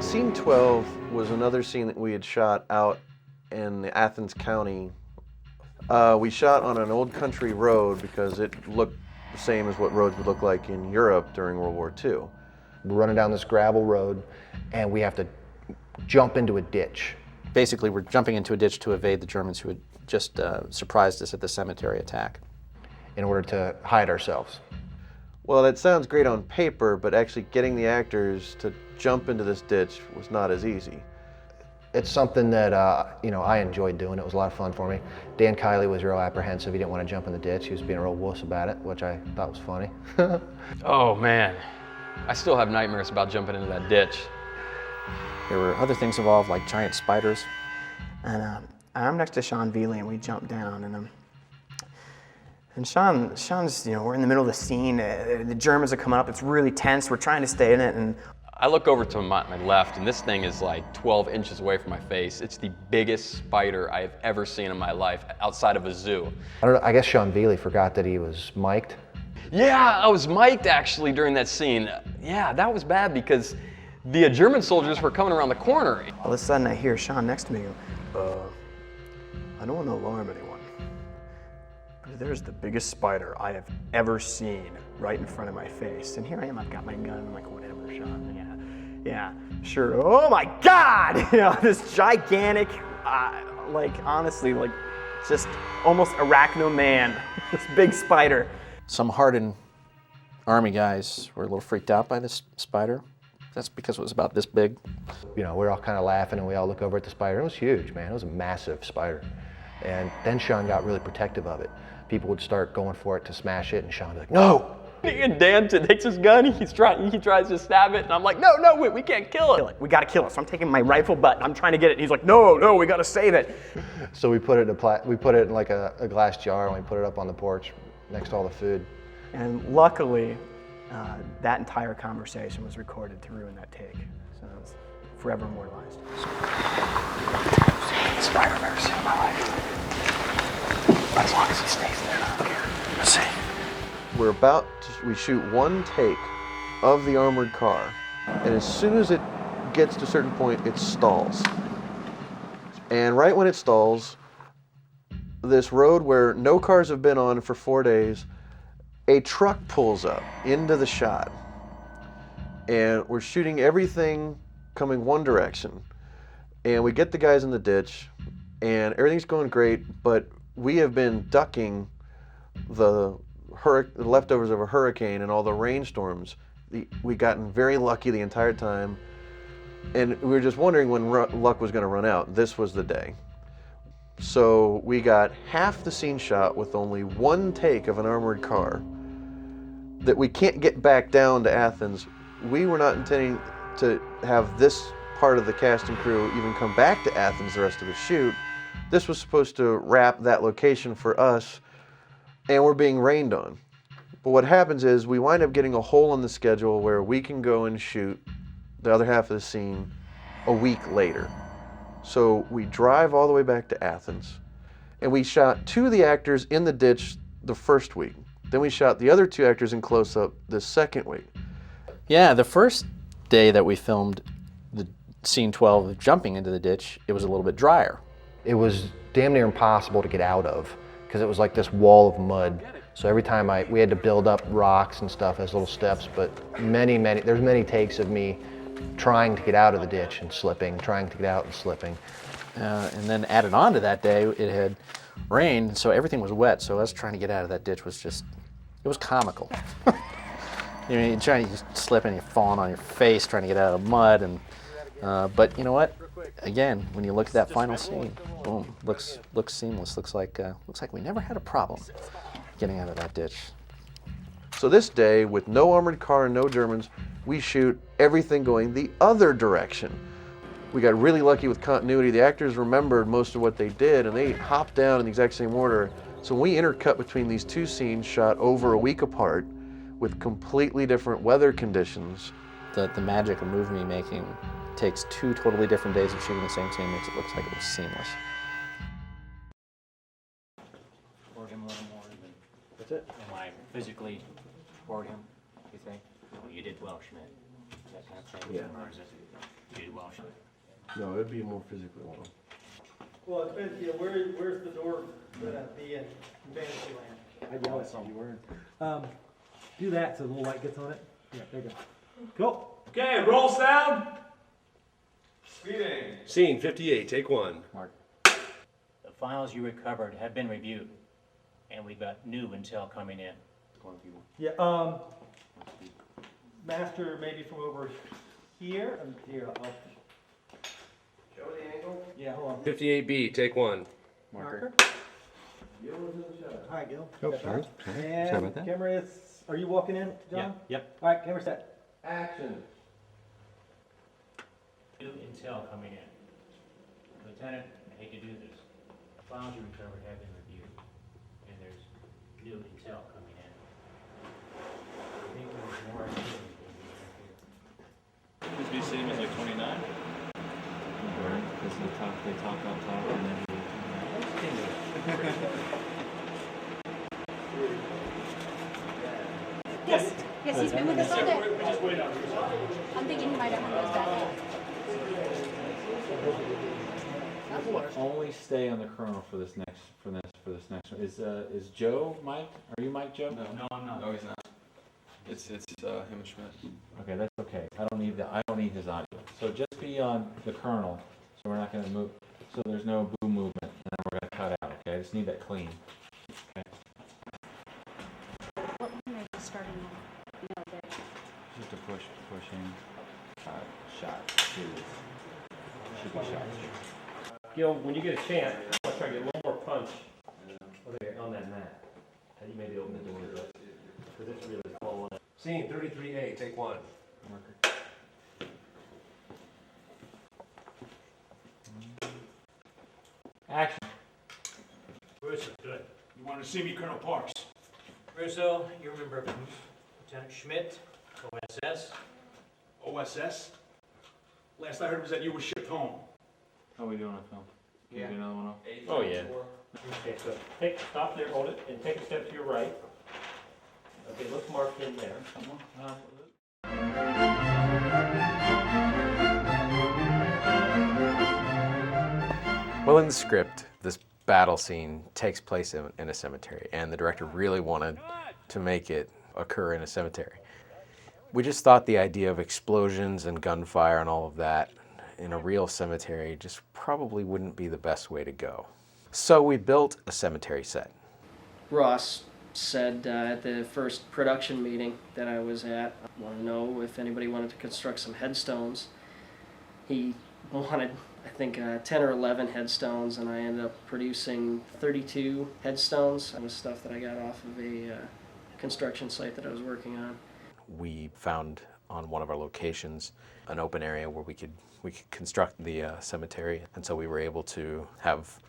Scene 12 was another scene that we had shot out in Athens County. We shot on an old country road because it looked the same as what roads would look like in Europe during World War II. We're running down this gravel road and we have to jump into a ditch. Basically, we're jumping into a ditch to evade the Germans who had just surprised us at the cemetery attack. In order to hide ourselves. Well, that sounds great on paper, but actually getting the actors to jump into this ditch was not as easy. It's something that I enjoyed doing. It was a lot of fun for me. Dan Kiley was real apprehensive. He didn't want to jump in the ditch. He was being a real wuss about it, which I thought was funny. Oh man, I still have nightmares about jumping into that ditch. There were other things involved, like giant spiders. And I'm next to Sean Vealey, and we jump down, and Sean's, we're in the middle of the scene. The Germans are coming up. It's really tense. We're trying to stay in it, and I look over to my left, and this thing is like 12 inches away from my face. It's the biggest spider I have ever seen in my life, outside of a zoo. I don't know, I guess Sean Vealey forgot that he was mic'd. Yeah, I was mic'd actually during that scene. Yeah, that was bad because the German soldiers were coming around the corner. All of a sudden I hear Sean next to me go, I don't want to alarm anyone, but there's the biggest spider I have ever seen right in front of my face. And here I am, I've got my gun, I'm like, whatever, Sean, yeah. Yeah, sure. Oh my God! You know, this gigantic, like honestly, like just almost arachno man, this big spider. Some hardened Army guys were a little freaked out by this spider. That's because it was about this big. You know, we're all kind of laughing and we all look over at the spider. It was huge, man. It was a massive spider. And then Sean got really protective of it. People would start going for it to smash it and Sean would be like, no! And Dan takes his gun, he tries to stab it, and I'm like, no, wait, we can't kill it. We gotta kill it. So I'm taking my rifle butt, and I'm trying to get it, and he's like, no, we gotta save it. So we put it in like a glass jar and we put it up on the porch next to all the food. And luckily, that entire conversation was recorded through in that take. So it's forever immortalized. Spider I've ever seen in my life. As long as he stays there, I don't care. Let's see. We shoot one take of the armored car, and as soon as it gets to a certain point, it stalls. And right when it stalls, this road where no cars have been on for 4 days, a truck pulls up into the shot. And we're shooting everything coming one direction. And we get the guys in the ditch, and everything's going great, but we have been ducking the leftovers of a hurricane and all the rainstorms. We gotten very lucky the entire time, and we were just wondering when luck was going to run out. This was the day. So we got half the scene shot with only one take of an armored car that we can't get back down to Athens. We were not intending to have this part of the cast and crew even come back to Athens the rest of the shoot. This was supposed to wrap that location for us, and we're being rained on. But what happens is we wind up getting a hole in the schedule where we can go and shoot the other half of the scene a week later. So we drive all the way back to Athens, and we shot 2 of the actors in the ditch the first week. Then we shot the other 2 actors in close-up the second week. Yeah, the first day that we filmed the scene 12 of jumping into the ditch, it was a little bit drier. It was damn near impossible to get out of because it was like this wall of mud. So every time we had to build up rocks and stuff as little steps, but there's many takes of me trying to get out of the ditch and slipping, trying to get out and slipping. And then added on to that day, it had rained, so everything was wet, so us trying to get out of that ditch was just, it was comical. You know, you're trying to slip and you're falling on your face trying to get out of mud, and but you know what? Again, when you look at that final scene, boom, looks seamless. Looks like we never had a problem getting out of that ditch. So this day, with no armored car and no Germans, we shoot everything going the other direction. We got really lucky with continuity. The actors remembered most of what they did, and they hopped down in the exact same order. So when we intercut between these 2 scenes shot over a week apart with completely different weather conditions. The magic of movie making takes 2 totally different days of shooting the same scene, makes it look like it was seamless. Bored him a little more than... That's it? Am I physically bored him, you think? Well, you did well, Schmidt. That kind of thing? Yeah. Or is it, you did well, Schmidt? No, it'd be more physically long. Well, it depends, you know, where's the door at the end, Fantasyland? I yell at you, word. Do that so the little light gets on it. Yeah, there you go. Cool. Okay, roll sound. Speeding. Scene 58, take 1. Mark. The files you recovered have been reviewed, and we've got new intel coming in. Yeah, master maybe from over here. Here, I'll Show the angle. Yeah, hold on. 58B, take 1. Marker. Hi, Gil. Oh, sorry. And Sorry about that. camera is, are you walking in, John? Yeah, yep. All right, camera set. Action. New intel coming in. Lieutenant, I hate to do this. The files you recovered have been reviewed, and there's new intel coming in. I think there's more activity going on here. This be same as like 29? Right, because they talk on top and then Yes, he's been with us all day. I'm thinking he might have one of those back. only stay on the kernel for this next one. Is Joe Mike? Are you Mike, Joe? No, I'm not. No, he's not. It's him and Schmidt. Okay, that's okay. I don't need his audio. So just be on the kernel. So we're not going to move. So there's no boo movement, and then we're going to cut out. Okay, I just need that clean. Okay. What one are you starting on? No, that. Just a pushing. Shot. Two. Should be shot. Gil, when you get a chance, I want to try to get a little more punch on that mat. You maybe open the door to it. Because it's really falling. Scene 33A, take one. Action. Russo, good. You want to see me, Colonel Parks? Russo, you remember Lieutenant Schmidt, OSS? OSS? Last I heard was that you were shipped home. How are we doing on film? Can we do another one off? Oh, yeah. Okay, so stop there, hold it, and take a step to your right. Okay, look marked in there. Well, in the script, this battle scene takes place in a cemetery, and the director really wanted to make it occur in a cemetery. We just thought the idea of explosions and gunfire and all of that in a real cemetery just probably wouldn't be the best way to go. So we built a cemetery set. Ross said at the first production meeting that I was at, I wanted to know if anybody wanted to construct some headstones. He wanted, I think, 10 or 11 headstones, and I ended up producing 32 headstones. It was stuff that I got off of a construction site that I was working on. We found on one of our locations an open area where we could construct the cemetery, and so we were able to have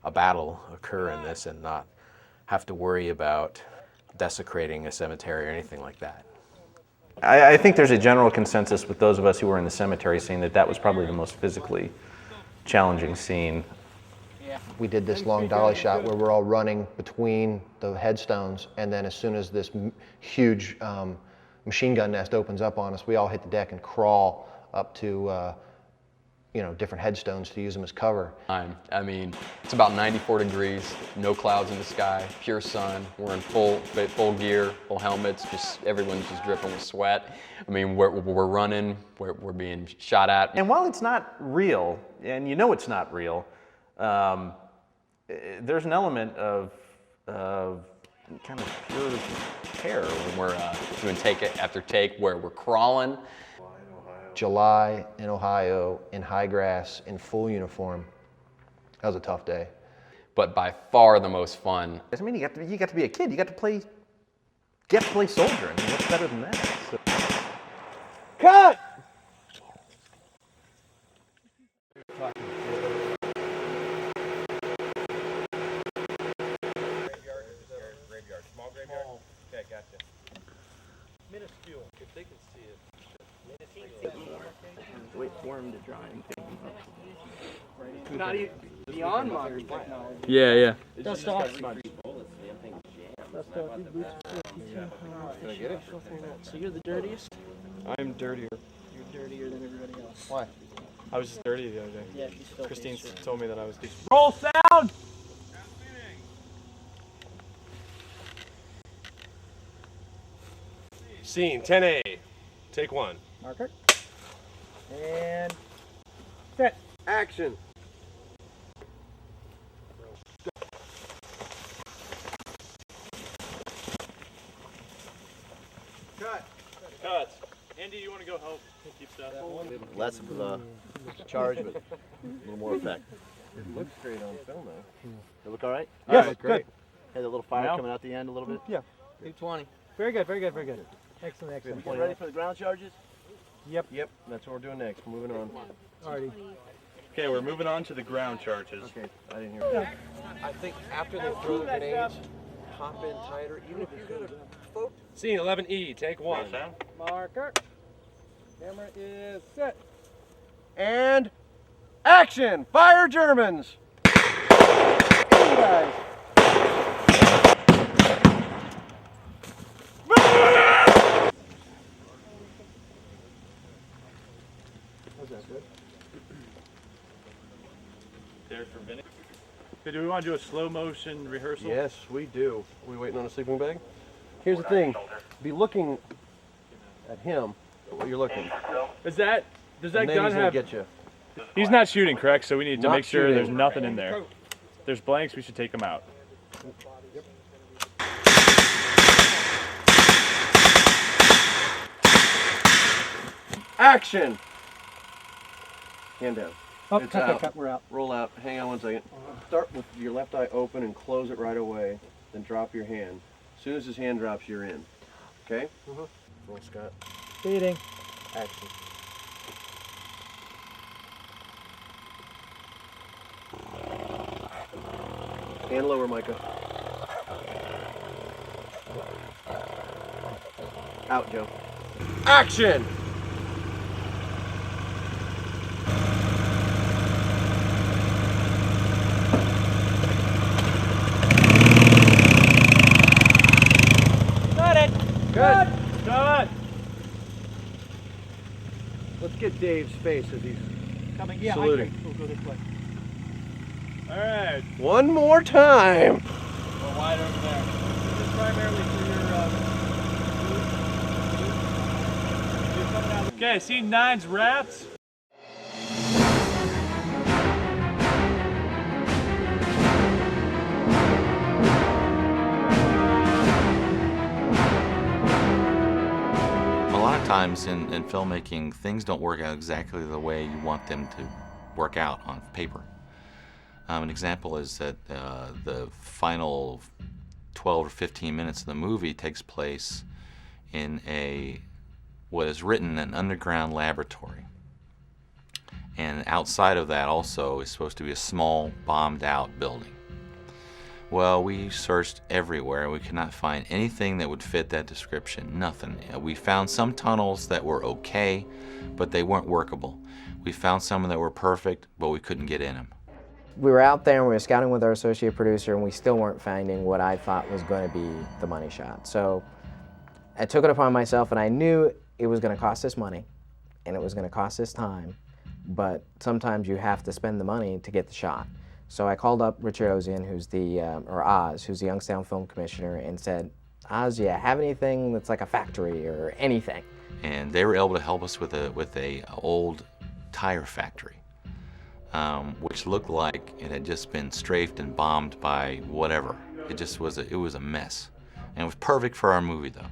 a battle occur in this and not have to worry about desecrating a cemetery or anything like that. I think there's a general consensus with those of us who were in the cemetery scene that that was probably the most physically challenging scene. We did this long dolly shot where we're all running between the headstones, and then as soon as this huge machine gun nest opens up on us, we all hit the deck and crawl up to different headstones to use them as cover. I mean, it's about 94 degrees, no clouds in the sky, pure sun. We're in full gear, full helmets, just everyone's just dripping with sweat. I mean, we're running, we're being shot at. And while it's not real, and you know it's not real, there's an element of kind of pure terror when we're doing take after take, where we're crawling. July in Ohio, in high grass, in full uniform. That was a tough day. But by far the most fun. I mean, you got to be a kid. You got to play soldier. I mean, what's better than that? So. Cut! Graveyard. Small graveyard? Okay, gotcha. Minuscule, if they can see it. Wait for him to dry and not even beyond modern technology. Yeah. Dust off. Can I get it? So you're the dirtiest? I'm dirtier. You're dirtier than everybody else. Why? I was just dirty the other day. Yeah, he's filthy. Christine told me that I was. Roll sound! Scene 10A, take one. Marker. And set. Action. Cut. Andy, you want to go help keep stuff? Less of a charge, but a little more effect. It looks great on film, though. It look all right? Yes, Great. good. Had a little fire coming out the end a little bit? Yeah. 220. Very good. Excellent. Ready for the ground charges? Yep. That's what we're doing next. We're moving on. Alrighty. Okay, we're moving on to the ground charges. Okay, I didn't hear. I think after they throw the grenades, hop in tighter, even if you're gonna float. Scene 11E, take one. Marker. Camera is set. And action! Fire Germans! Guys. Was that good? There's for Vinny. Okay, do we want to do a slow motion rehearsal? Yes, we do. We waiting on a sleeping bag? Here's the thing. Be looking at him, what you're looking. Does that And gun then he's gonna have? get you. He's not shooting, correct? So we need to Not make sure there's shooting. nothing in there. If there's blanks, we should take them out. Action! Hand down. Oh, It's cut, out. cut, we're out. Roll out. Hang on one second. Start with your left eye open and close it right away. Then drop your hand. As soon as his hand drops, you're in. Okay? Roll, Scott. Feeding. Action. Hand lower, Micah. Out, Joe. Action! Got it. Good. Done. Let's get Dave's face as he's Coming. Yeah, saluting. We'll go this way. All right. One more time. Or wide over there. This is primarily for your. Okay, scene 9's wrapped. A lot of times in filmmaking, things don't work out exactly the way you want them to work out on paper. An example is that the final 12 or 15 minutes of the movie takes place in what is written an underground laboratory. And outside of that also is supposed to be a small bombed out building. Well, we searched everywhere. We could not find anything that would fit that description. Nothing. We found some tunnels that were okay, but they weren't workable. We found some that were perfect, but we couldn't get in them. We were out there and we were scouting with our associate producer, and we still weren't finding what I thought was going to be the money shot. So I took it upon myself, and I knew it was going to cost us money and it was going to cost us time, but sometimes you have to spend the money to get the shot. So I called up Richard Ozian, who's or Oz, who's the Youngstown Film Commissioner, and said, Oz, do you have anything that's like a factory or anything? And they were able to help us with a old tire factory, which looked like it had just been strafed and bombed by whatever. It was a mess, and it was perfect for our movie though.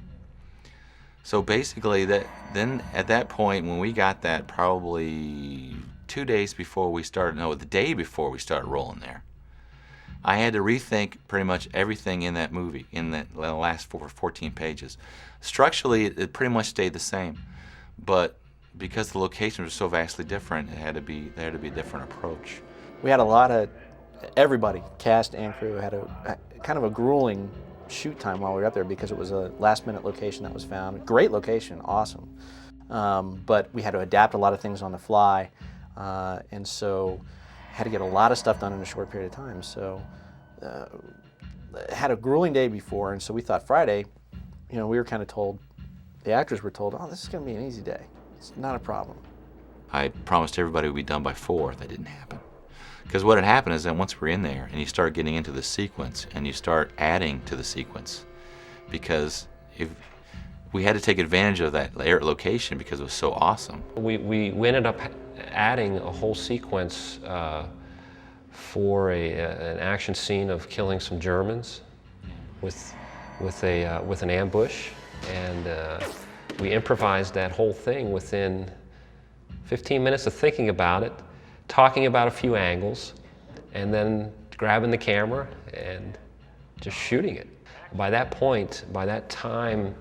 So basically, then at that point when we got that, probably 2 days before we started, no, the day before we started rolling there, I had to rethink pretty much everything in that movie, in the last 14 pages. Structurally, it pretty much stayed the same, but because the locations were so vastly different, there had to be a different approach. We had a lot of, everybody, cast and crew, had a kind of a grueling shoot time while we were up there because it was a last-minute location that was found. Great location, awesome. But we had to adapt a lot of things on the fly, and so had to get a lot of stuff done in a short period of time. So had a grueling day before, and so we thought Friday, we were kind of told, the actors were told, oh, this is going to be an easy day. It's not a problem. I promised everybody it would be done by 4. That didn't happen. Because what had happened is that once we're in there and you start getting into the sequence and you start adding to the sequence, because if we had to take advantage of that location because it was so awesome. We ended up adding a whole sequence for an action scene of killing some Germans with an ambush, and we improvised that whole thing within 15 minutes of thinking about it, talking about a few angles, and then grabbing the camera and just shooting it. By that point, by that time,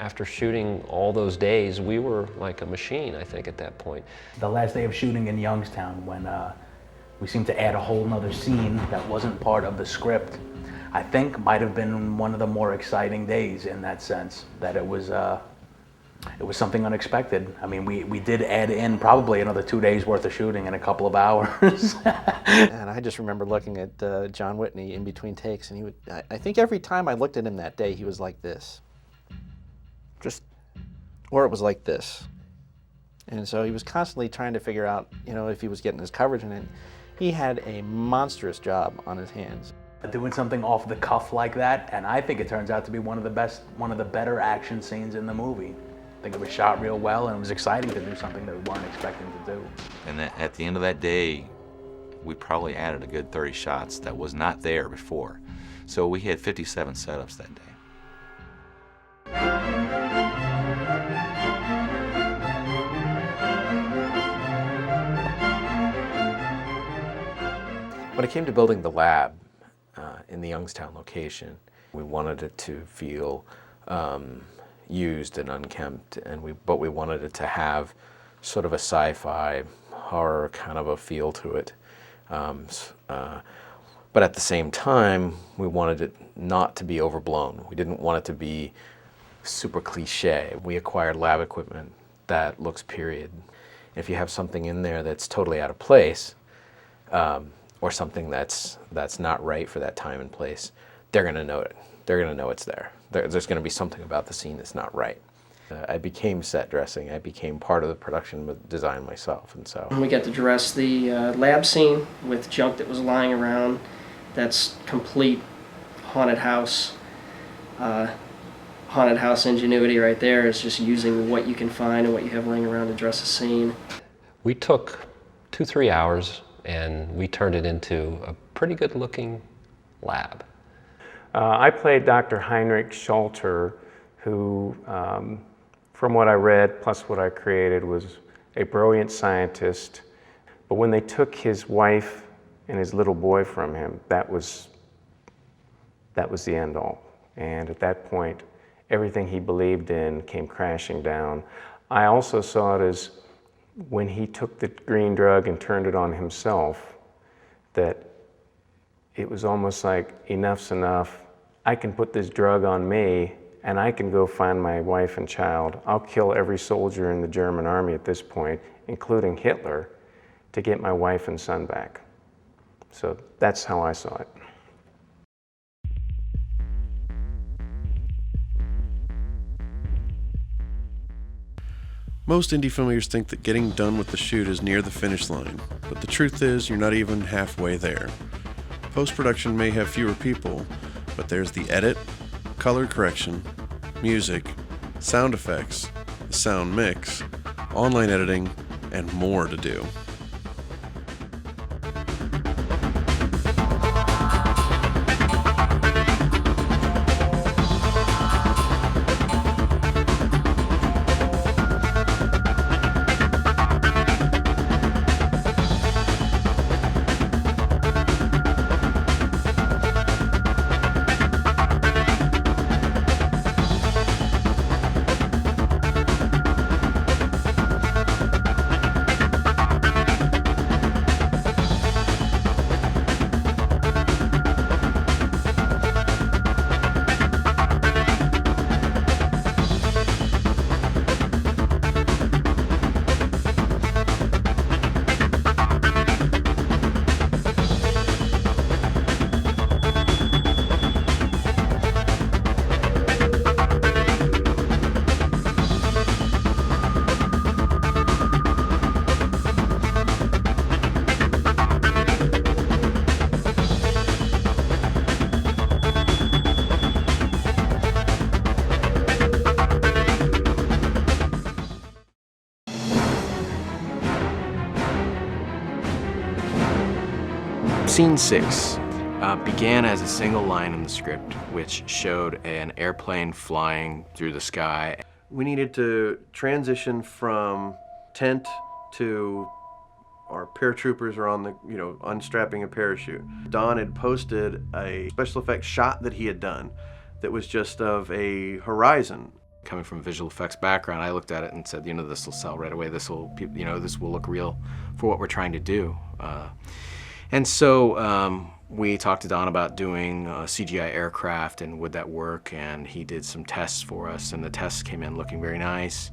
after shooting all those days, we were like a machine, I think, at that point. The last day of shooting in Youngstown, when we seemed to add a whole nother scene that wasn't part of the script, I think might have been one of the more exciting days in that sense, that it was something unexpected. I mean, we did add in probably another 2 days worth of shooting in a couple of hours. And I just remember looking at John Whitney in between takes, and he would, I think every time I looked at him that day, he was like this. Or it was like this. And so he was constantly trying to figure out, if he was getting his coverage in it. He had a monstrous job on his hands. Doing something off the cuff like that, and I think it turns out to be one of the better action scenes in the movie. I think it was shot real well, and it was exciting to do something that we weren't expecting to do. And at the end of that day, we probably added a good 30 shots that was not there before. So we had 57 setups that day. When it came to building the lab in the Youngstown location, we wanted it to feel used and unkempt, but we wanted it to have sort of a sci-fi horror kind of a feel to it. But at the same time, we wanted it not to be overblown. We didn't want it to be super cliche. We acquired lab equipment that looks period. If you have something in there that's totally out of place, or something that's not right for that time and place, they're gonna know it. They're gonna know it's there. There's gonna be something about the scene that's not right. I became set dressing. I became part of the production design myself, and so. We got to dress the lab scene with junk that was lying around. That's complete haunted house ingenuity right there. Is just using what you can find and what you have laying around to dress a scene. We took 2-3 hours and we turned it into a pretty good looking lab. I played Dr. Heinrich Schalter, who, from what I read, plus what I created, was a brilliant scientist. But when they took his wife and his little boy from him, that was the end all. And at that point, everything he believed in came crashing down. I also saw it as when he took the green drug and turned it on himself, that it was almost like enough's enough. I can put this drug on me and I can go find my wife and child. I'll kill every soldier in the German army at this point, including Hitler, to get my wife and son back. So that's how I saw it. Most indie filmmakers think that getting done with the shoot is near the finish line, but the truth is you're not even halfway there. Post-production may have fewer people, but there's the edit, color correction, music, sound effects, the sound mix, online editing, and more to do. Scene 6 began as a single line in the script, which showed an airplane flying through the sky. We needed to transition from tent to our paratroopers are on the, unstrapping a parachute. Don had posted a special effects shot that he had done that was just of a horizon. Coming from a visual effects background, I looked at it and said, this will sell right away. This will look real for what we're trying to do. And so we talked to Don about doing a CGI aircraft and would that work, and he did some tests for us, and the tests came in looking very nice.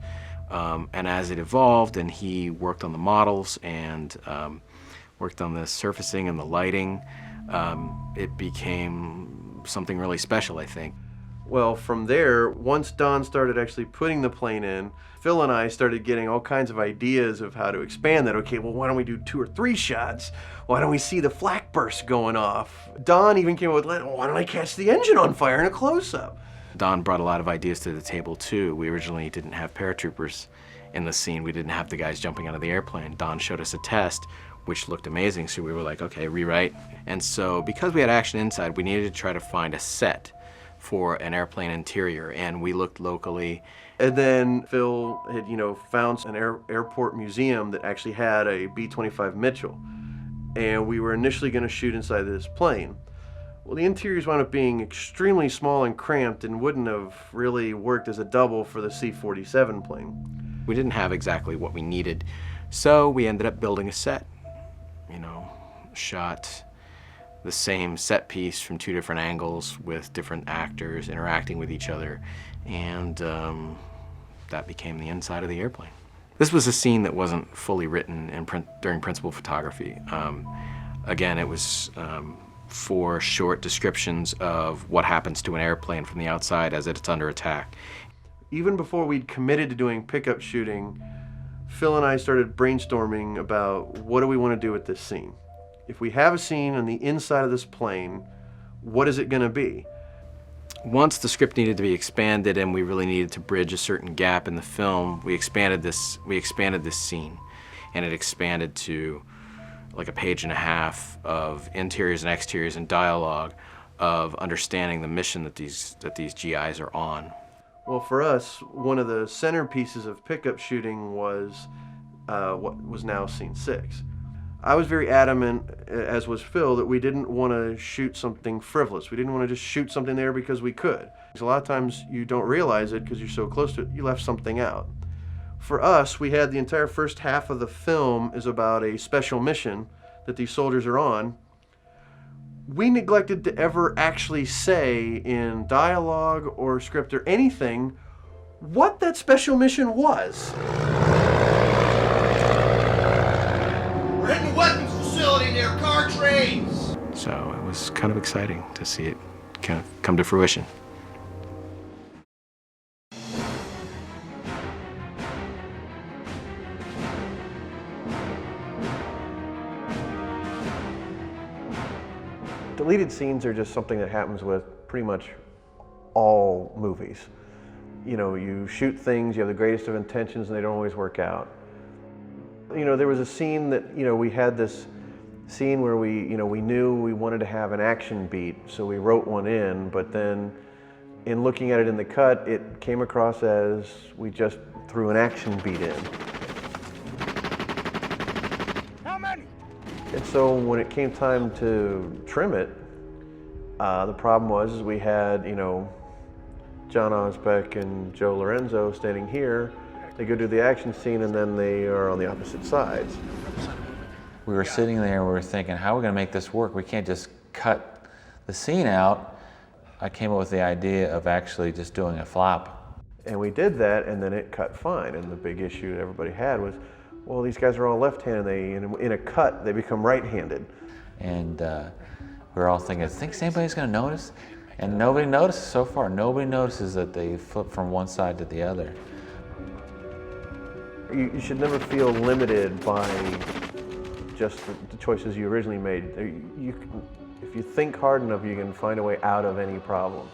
And as it evolved and he worked on the models and worked on the surfacing and the lighting, it became something really special, I think. Well, from there, once Don started actually putting the plane in, Phil and I started getting all kinds of ideas of how to expand that. Okay, well, why don't we do 2 or 3 shots? Why don't we see the flak burst going off? Don even came up with, why don't I catch the engine on fire in a close-up? Don brought a lot of ideas to the table too. We originally didn't have paratroopers in the scene. We didn't have the guys jumping out of the airplane. Don showed us a test, which looked amazing, so we were like, okay, rewrite. And so because we had action inside, we needed to try to find a set for an airplane interior, and we looked locally. And then Phil had, found an airport museum that actually had a B-25 Mitchell. And we were initially going to shoot inside this plane. Well, the interiors wound up being extremely small and cramped and wouldn't have really worked as a double for the C-47 plane. We didn't have exactly what we needed, so we ended up building a set. Shot the same set piece from 2 different angles with different actors interacting with each other, and that became the inside of the airplane. This was a scene that wasn't fully written during principal photography. Again, it was 4 short descriptions of what happens to an airplane from the outside as it's under attack. Even before we'd committed to doing pickup shooting, Phil and I started brainstorming about what do we want to do with this scene. If we have a scene on the inside of this plane, what is it going to be? Once the script needed to be expanded and we really needed to bridge a certain gap in the film, we expanded this scene, and it expanded to like a 1.5 pages of interiors and exteriors and dialogue of understanding the mission that these GIs are on. Well, for us, one of the centerpieces of pickup shooting was what was now scene 6. I was very adamant, as was Phil, that we didn't want to shoot something frivolous. We didn't want to just shoot something there because we could. Because a lot of times you don't realize it because you're so close to it, you left something out. For us, we had the entire first half of the film is about a special mission that these soldiers are on. We neglected to ever actually say in dialogue or script or anything what that special mission was. We're hitting the weapons facility near car trains. So it was kind of exciting to see it kind of come to fruition. Deleted scenes are just something that happens with pretty much all movies. You shoot things, you have the greatest of intentions, and they don't always work out. There was a scene that, we had this scene where we knew we wanted to have an action beat, so we wrote one in, but then in looking at it in the cut, it came across as we just threw an action beat in. How many? And so when it came time to trim it, the problem was we had, John Osbeck and Joe Lorenzo standing here. They go do the action scene and then they are on the opposite sides. We were sitting there and we were thinking, how are we going to make this work? We can't just cut the scene out. I came up with the idea of actually just doing a flop. And we did that, and then it cut fine. And the big issue that everybody had was, well, these guys are all left-handed. In a cut, they become right-handed. And we were all thinking, thinks anybody's going to notice? And nobody notices so far. Nobody notices that they flip from one side to the other. You should never feel limited by just the choices you originally made. If you think hard enough, you can find a way out of any problem.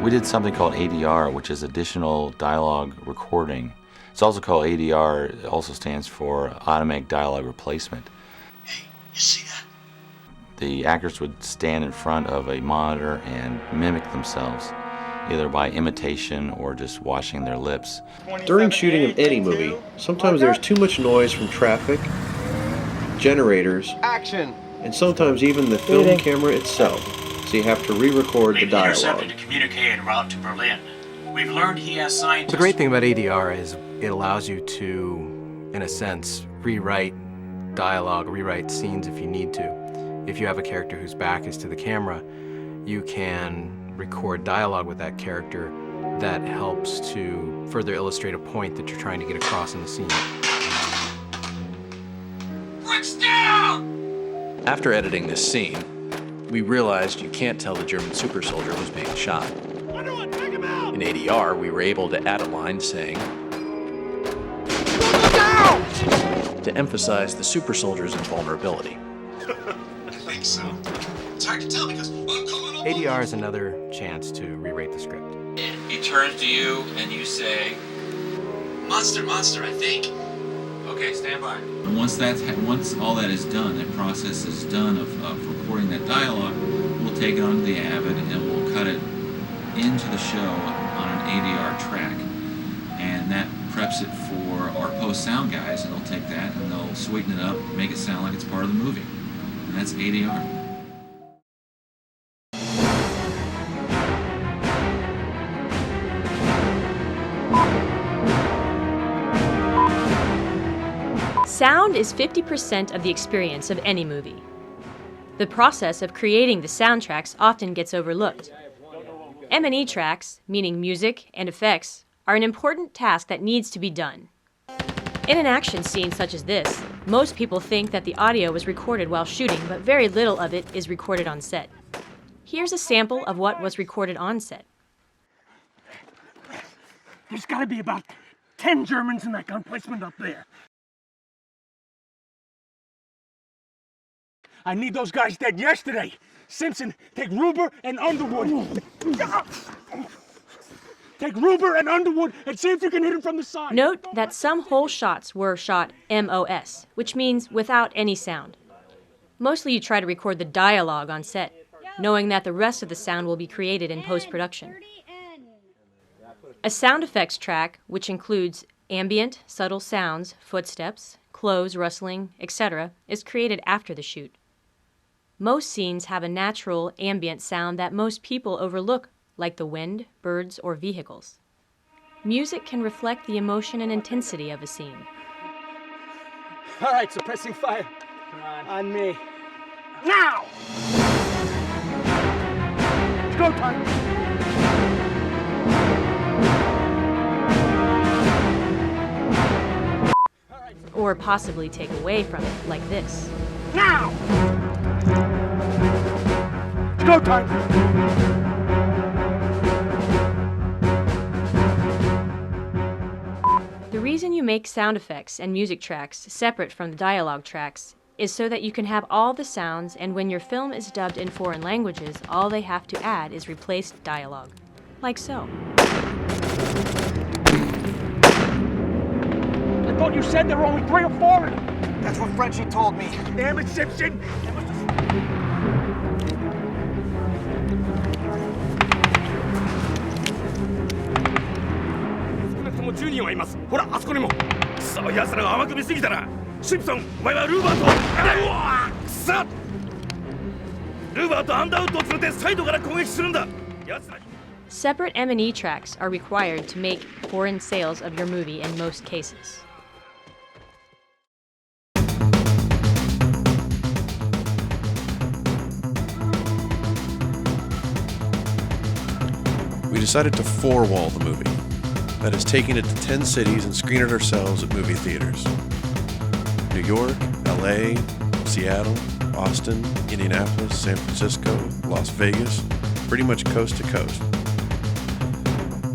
We did something called ADR, which is additional dialogue recording. It's also called ADR. It also stands for automatic dialogue replacement. Hey, you see that? The actors would stand in front of a monitor and mimic themselves, either by imitation or just washing their lips. During shooting of any movie, sometimes there's too much noise from traffic, generators, action, and sometimes even the film camera itself. So you have to re-record the dialogue. Intercepted a communique en route to Berlin. We've learned he has scientists. The great thing about ADR is it allows you to, in a sense, rewrite dialogue, rewrite scenes if you need to. If you have a character whose back is to the camera, you can record dialogue with that character that helps to further illustrate a point that you're trying to get across in the scene. Bricks down! After editing this scene, we realized you can't tell the German super soldier was being shot. In ADR, we were able to add a line saying, to emphasize the super soldier's invulnerability. I think so. It's hard to tell because ADR is another chance to rewrite the script. He turns to you and you say, monster, I think. okay, stand by. And once all that is done, that process is done of recording that dialogue, we'll take it onto the Avid and we'll cut it into the show on an ADR track. And that preps it for our post-sound guys, and they'll take that and they'll sweeten it up, make it sound like it's part of the movie. And that's ADR. Sound is 50% of the experience of any movie. The process of creating the soundtracks often gets overlooked. M&E tracks, meaning music and effects, are an important task that needs to be done. In an action scene such as this, most people think that the audio was recorded while shooting, but very little of it is recorded on set. Here's a sample of what was recorded on set. There's gotta be about 10 Germans in that gun placement up there. I need those guys dead yesterday. Simpson, take Ruber and Underwood. Take Ruber and Underwood and see if you can hit him from the side. Note that some whole shots were shot MOS, which means without any sound. Mostly you try to record the dialogue on set, knowing that the rest of the sound will be created in post-production. A sound effects track, which includes ambient, subtle sounds, footsteps, clothes rustling, etc., is created after the shoot. Most scenes have a natural ambient sound that most people overlook, like the wind, birds, or vehicles. Music can reflect the emotion and intensity of a scene. All right, suppressing fire. On me. Now! It's go time. Or possibly take away from it, like this. Now! It's go time. The reason you make sound effects and music tracks separate from the dialogue tracks is so that you can have all the sounds, and when your film is dubbed in foreign languages, all they have to add is replaced dialogue. Like so. I thought you said there were only 3 or 4 of them. That's what Frenchie told me. Damn it, Simpson!10人はいます。ほら、あそこにも。くそ、奴らが甘く見すぎたな。シンプソン、お前はルーバーと。うわー、くそ。ルーバーとアンダーウッドを連れてサイドから攻撃するんだ。奴ら。Separate M&E tracks are required to make foreign sales of your movie in most cases. We decided to four-wall the movie. That is, taking it to 10 cities and screen it ourselves at movie theaters. New York, LA, Seattle, Austin, Indianapolis, San Francisco, Las Vegas, pretty much coast to coast.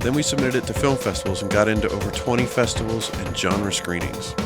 Then we submitted it to film festivals and got into over 20 festivals and genre screenings.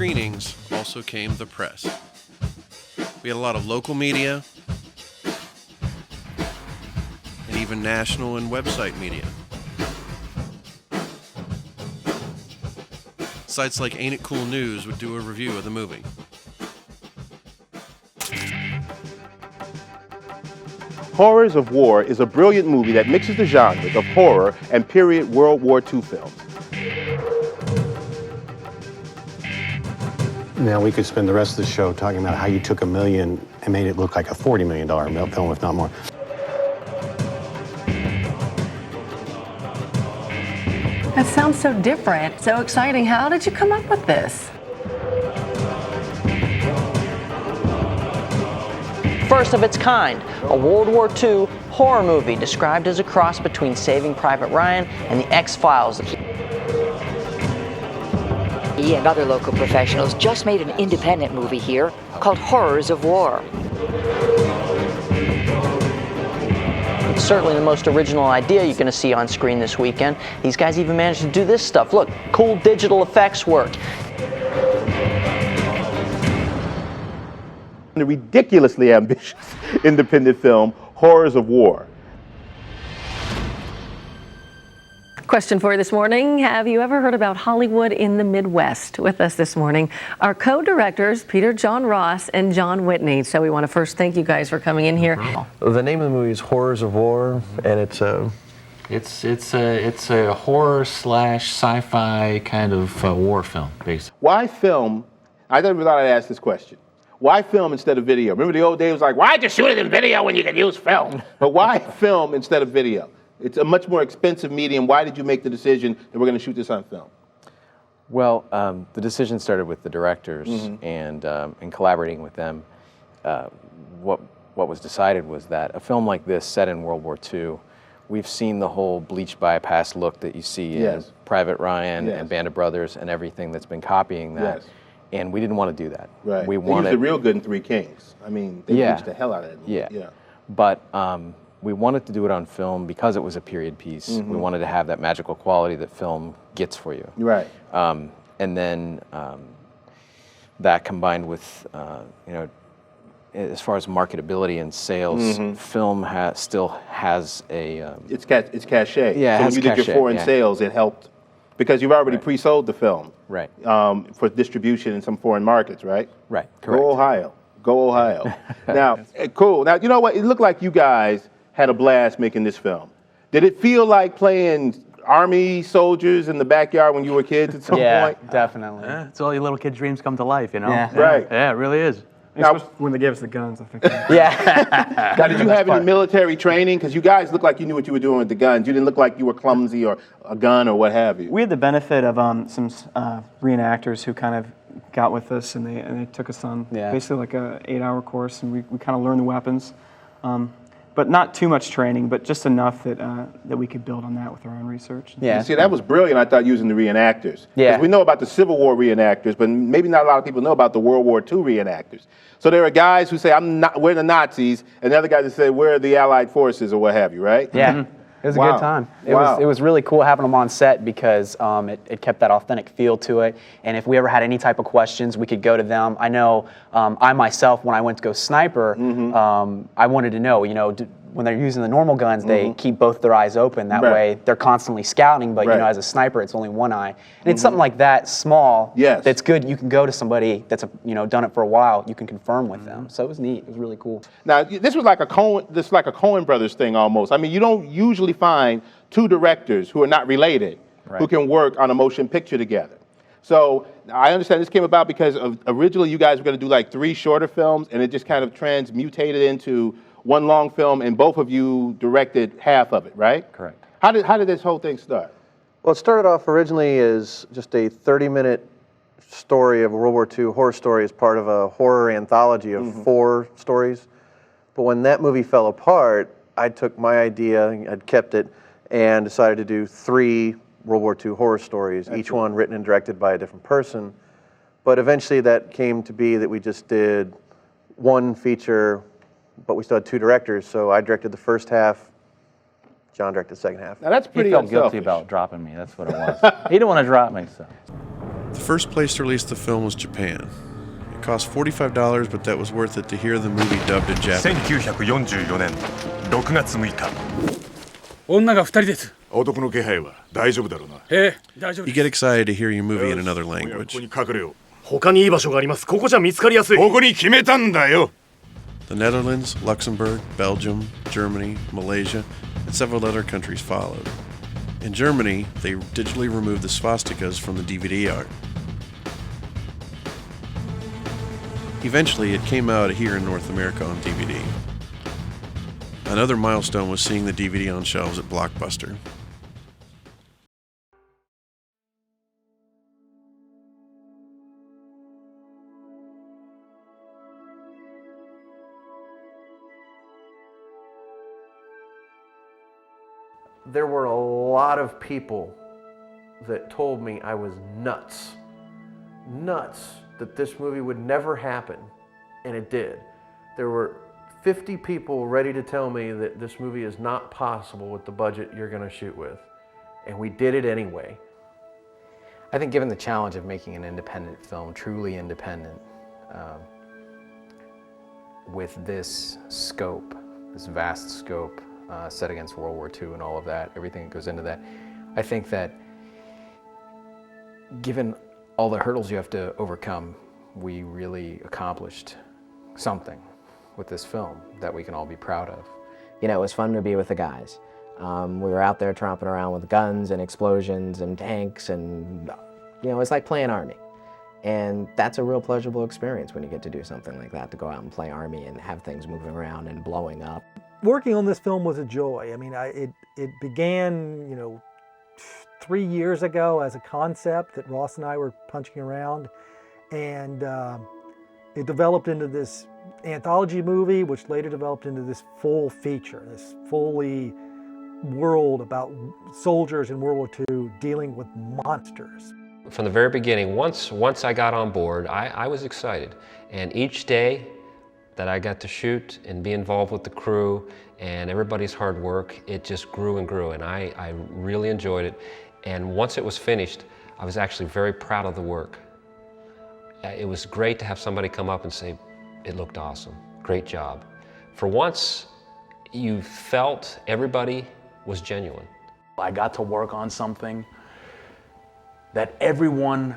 screenings also came the press. We had a lot of local media and even national and website media. Sites like Ain't It Cool News would do a review of the movie. Horrors of War is a brilliant movie that mixes the genres of horror and period World War II films. Now we could spend the rest of the show talking about how you took $1 million and made it look like a $40 million film, if not more. That sounds so different, so exciting. How did you come up with this? First of its kind, a World War II horror movie described as a cross between Saving Private Ryan and The X-Files. He and other local professionals just made an independent movie here called Horrors of War. It's certainly the most original idea you're going to see on screen this weekend. These guys even managed to do this stuff. Look, cool digital effects work. The ridiculously ambitious independent film, Horrors of War. Question for you this morning. Have you ever heard about Hollywood in the Midwest? With us this morning are co-directors Peter John Ross and John Whitney. So we want to first thank you guys for coming in here. The name of the movie is Horrors of War, and it's a horror slash sci-fi kind of war film, basically. Why film? I never thought I'd ask this question. Why film instead of video? Remember the old days was like, why'd you shoot it in video when you could use film? But why film instead of video? It's a much more expensive medium. Why did you make the decision that we're going to shoot this on film? Well, the decision started with the directors, and in collaborating with them, what was decided was that a film like this set in World War II, we've seen the whole bleach bypass look that you see in Private Ryan and Band of Brothers and everything that's been copying that. And we didn't want to do that. Right. We they wanted used the real good in Three Kings. I mean, they bleached the hell out of that movie. Yeah. But we wanted to do it on film because it was a period piece. We wanted to have that magical quality that film gets for you. Right. And then that combined with, you know, as far as marketability and sales, film still has a... it's cachet. Yeah, so when you did your foreign sales, it helped. Because you've already pre-sold the film. Right. For distribution in some foreign markets, right? Right, correct. Go Ohio. Go Ohio. Now, cool. Now, you know what? It looked like you guys had a blast making this film. Did it feel like playing Army soldiers in the backyard when you were kids at some point? Yeah, definitely. It's all your little kid dreams come to life, you know? Yeah. Right. Yeah, it really is. Now, when they gave us the guns, I think. Yeah. Now, did you have any military training? Because you guys looked like you knew what you were doing with the guns. You didn't look like you were clumsy or a gun or what have you. We had the benefit of some reenactors who kind of got with us, and they took us on basically like a 8-hour course, and we kind of learned the weapons. But not too much training, but just enough that we could build on that with our own research. Yeah. See, that was brilliant, I thought, using the reenactors. Yeah. Because we know about the Civil War reenactors, but maybe not a lot of people know about the World War II reenactors. So there are guys who say, we're the Nazis, and the other guys that say, we're the Allied forces or what have you, right? Yeah. It was a good time. It was really cool having them on set because it kept that authentic feel to it. And if we ever had any type of questions, we could go to them. I know I myself, when I went to go sniper, I wanted to know, you know, when they're using the normal guns, they keep both their eyes open. That way they're constantly scouting, but you know, as a sniper, it's only one eye. And it's something like that, small, that's good. You can go to somebody that's done it for a while. You can confirm with them. So it was neat. It was really cool. Now, this was like a Coen Brothers thing almost. I mean, you don't usually find two directors who are not related who can work on a motion picture together. So I understand this came about because originally you guys were going to do like 3 shorter films, and it just kind of transmutated into one long film, and both of you directed half of it, right? Correct. How did this whole thing start? Well, it started off originally as just a 30-minute story of a World War II horror story as part of a horror anthology of 4 stories. But when that movie fell apart, I took my idea, I'd kept it, and decided to do 3 World War II horror stories, each one written and directed by a different person. But eventually that came to be that we just did 1 feature, but we still had 2 directors, so I directed the first half, John directed the second half. Now that's pretty He felt unselfish. guilty about dropping me, that's what it was. He didn't want to drop me, so. The first place to release the film was Japan. It cost $45, but that was worth it to hear the movie dubbed in Japanese. 1944年6月6日女が2人です男の気配は大丈夫だろうな大丈夫 You get excited to hear your movie in another language. ここに隠れよう他にいい場所がありますここじゃ見つかりやすいここに決めたんだよ The Netherlands, Luxembourg, Belgium, Germany, Malaysia, and several other countries followed. In Germany, they digitally removed the swastikas from the DVD art. Eventually, it came out here in North America on DVD. Another milestone was seeing the DVD on shelves at Blockbuster. There were a lot of people that told me I was nuts that this movie would never happen, and it did. There were 50 people ready to tell me that this movie is not possible with the budget you're going to shoot with, and we did it anyway. I think given the challenge of making an independent film, truly independent, with this scope, this vast scope, set against World War II and all of that, everything that goes into that, I think that given all the hurdles you have to overcome, we really accomplished something with this film that we can all be proud of. You know, it was fun to be with the guys. We were out there tromping around with guns and explosions and tanks and, you know, it's like playing Army. And that's a real pleasurable experience when you get to do something like that, to go out and play Army and have things moving around and blowing up. Working on this film was a joy. I mean, it began, you know, 3 years ago as a concept that Ross and I were punching around, and it developed into this anthology movie, which later developed into this full feature, this fully world about soldiers in World War II dealing with monsters. From the very beginning, once I got on board, I was excited, and each day that I got to shoot and be involved with the crew and everybody's hard work, it just grew and grew, and I really enjoyed it. And once it was finished, I was actually very proud of the work. It was great to have somebody come up and say, it looked awesome, great job. For once, you felt everybody was genuine. I got to work on something that everyone,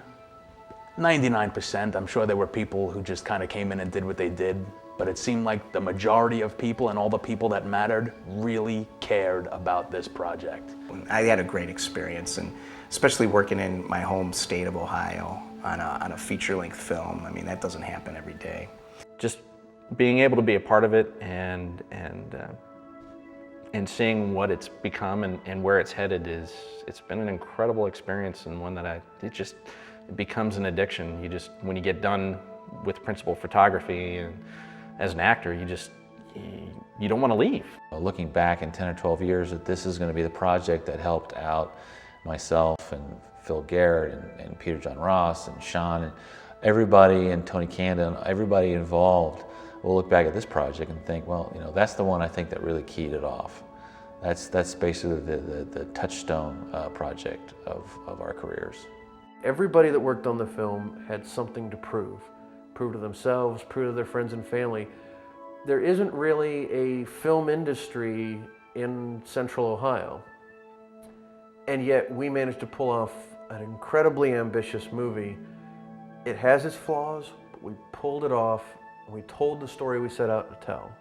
99%, I'm sure there were people who just kind of came in and did what they did, but it seemed like the majority of people and all the people that mattered really cared about this project. I had a great experience, and especially working in my home state of Ohio on a feature-length film. I mean, that doesn't happen every day. Just being able to be a part of it and seeing what it's become and where it's headed it's been an incredible experience, and one that it becomes an addiction. When you get done with principal photography and as an actor, you don't want to leave. Looking back in 10 or 12 years, that this is going to be the project that helped out myself and Phil Garrett and Peter John Ross and Sean and everybody, and Tony Canda, everybody involved will look back at this project and think, well, you know, that's the one I think that really keyed it off. That's basically the touchstone project of our careers. Everybody that worked on the film had something to prove to themselves, prove to their friends and family. There isn't really a film industry in Central Ohio, and yet we managed to pull off an incredibly ambitious movie. It has its flaws, but we pulled it off, and we told the story we set out to tell.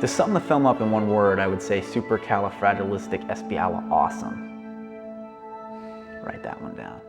To sum the film up in one word, I would say supercalifragilisticexpialidocious. Write that one down.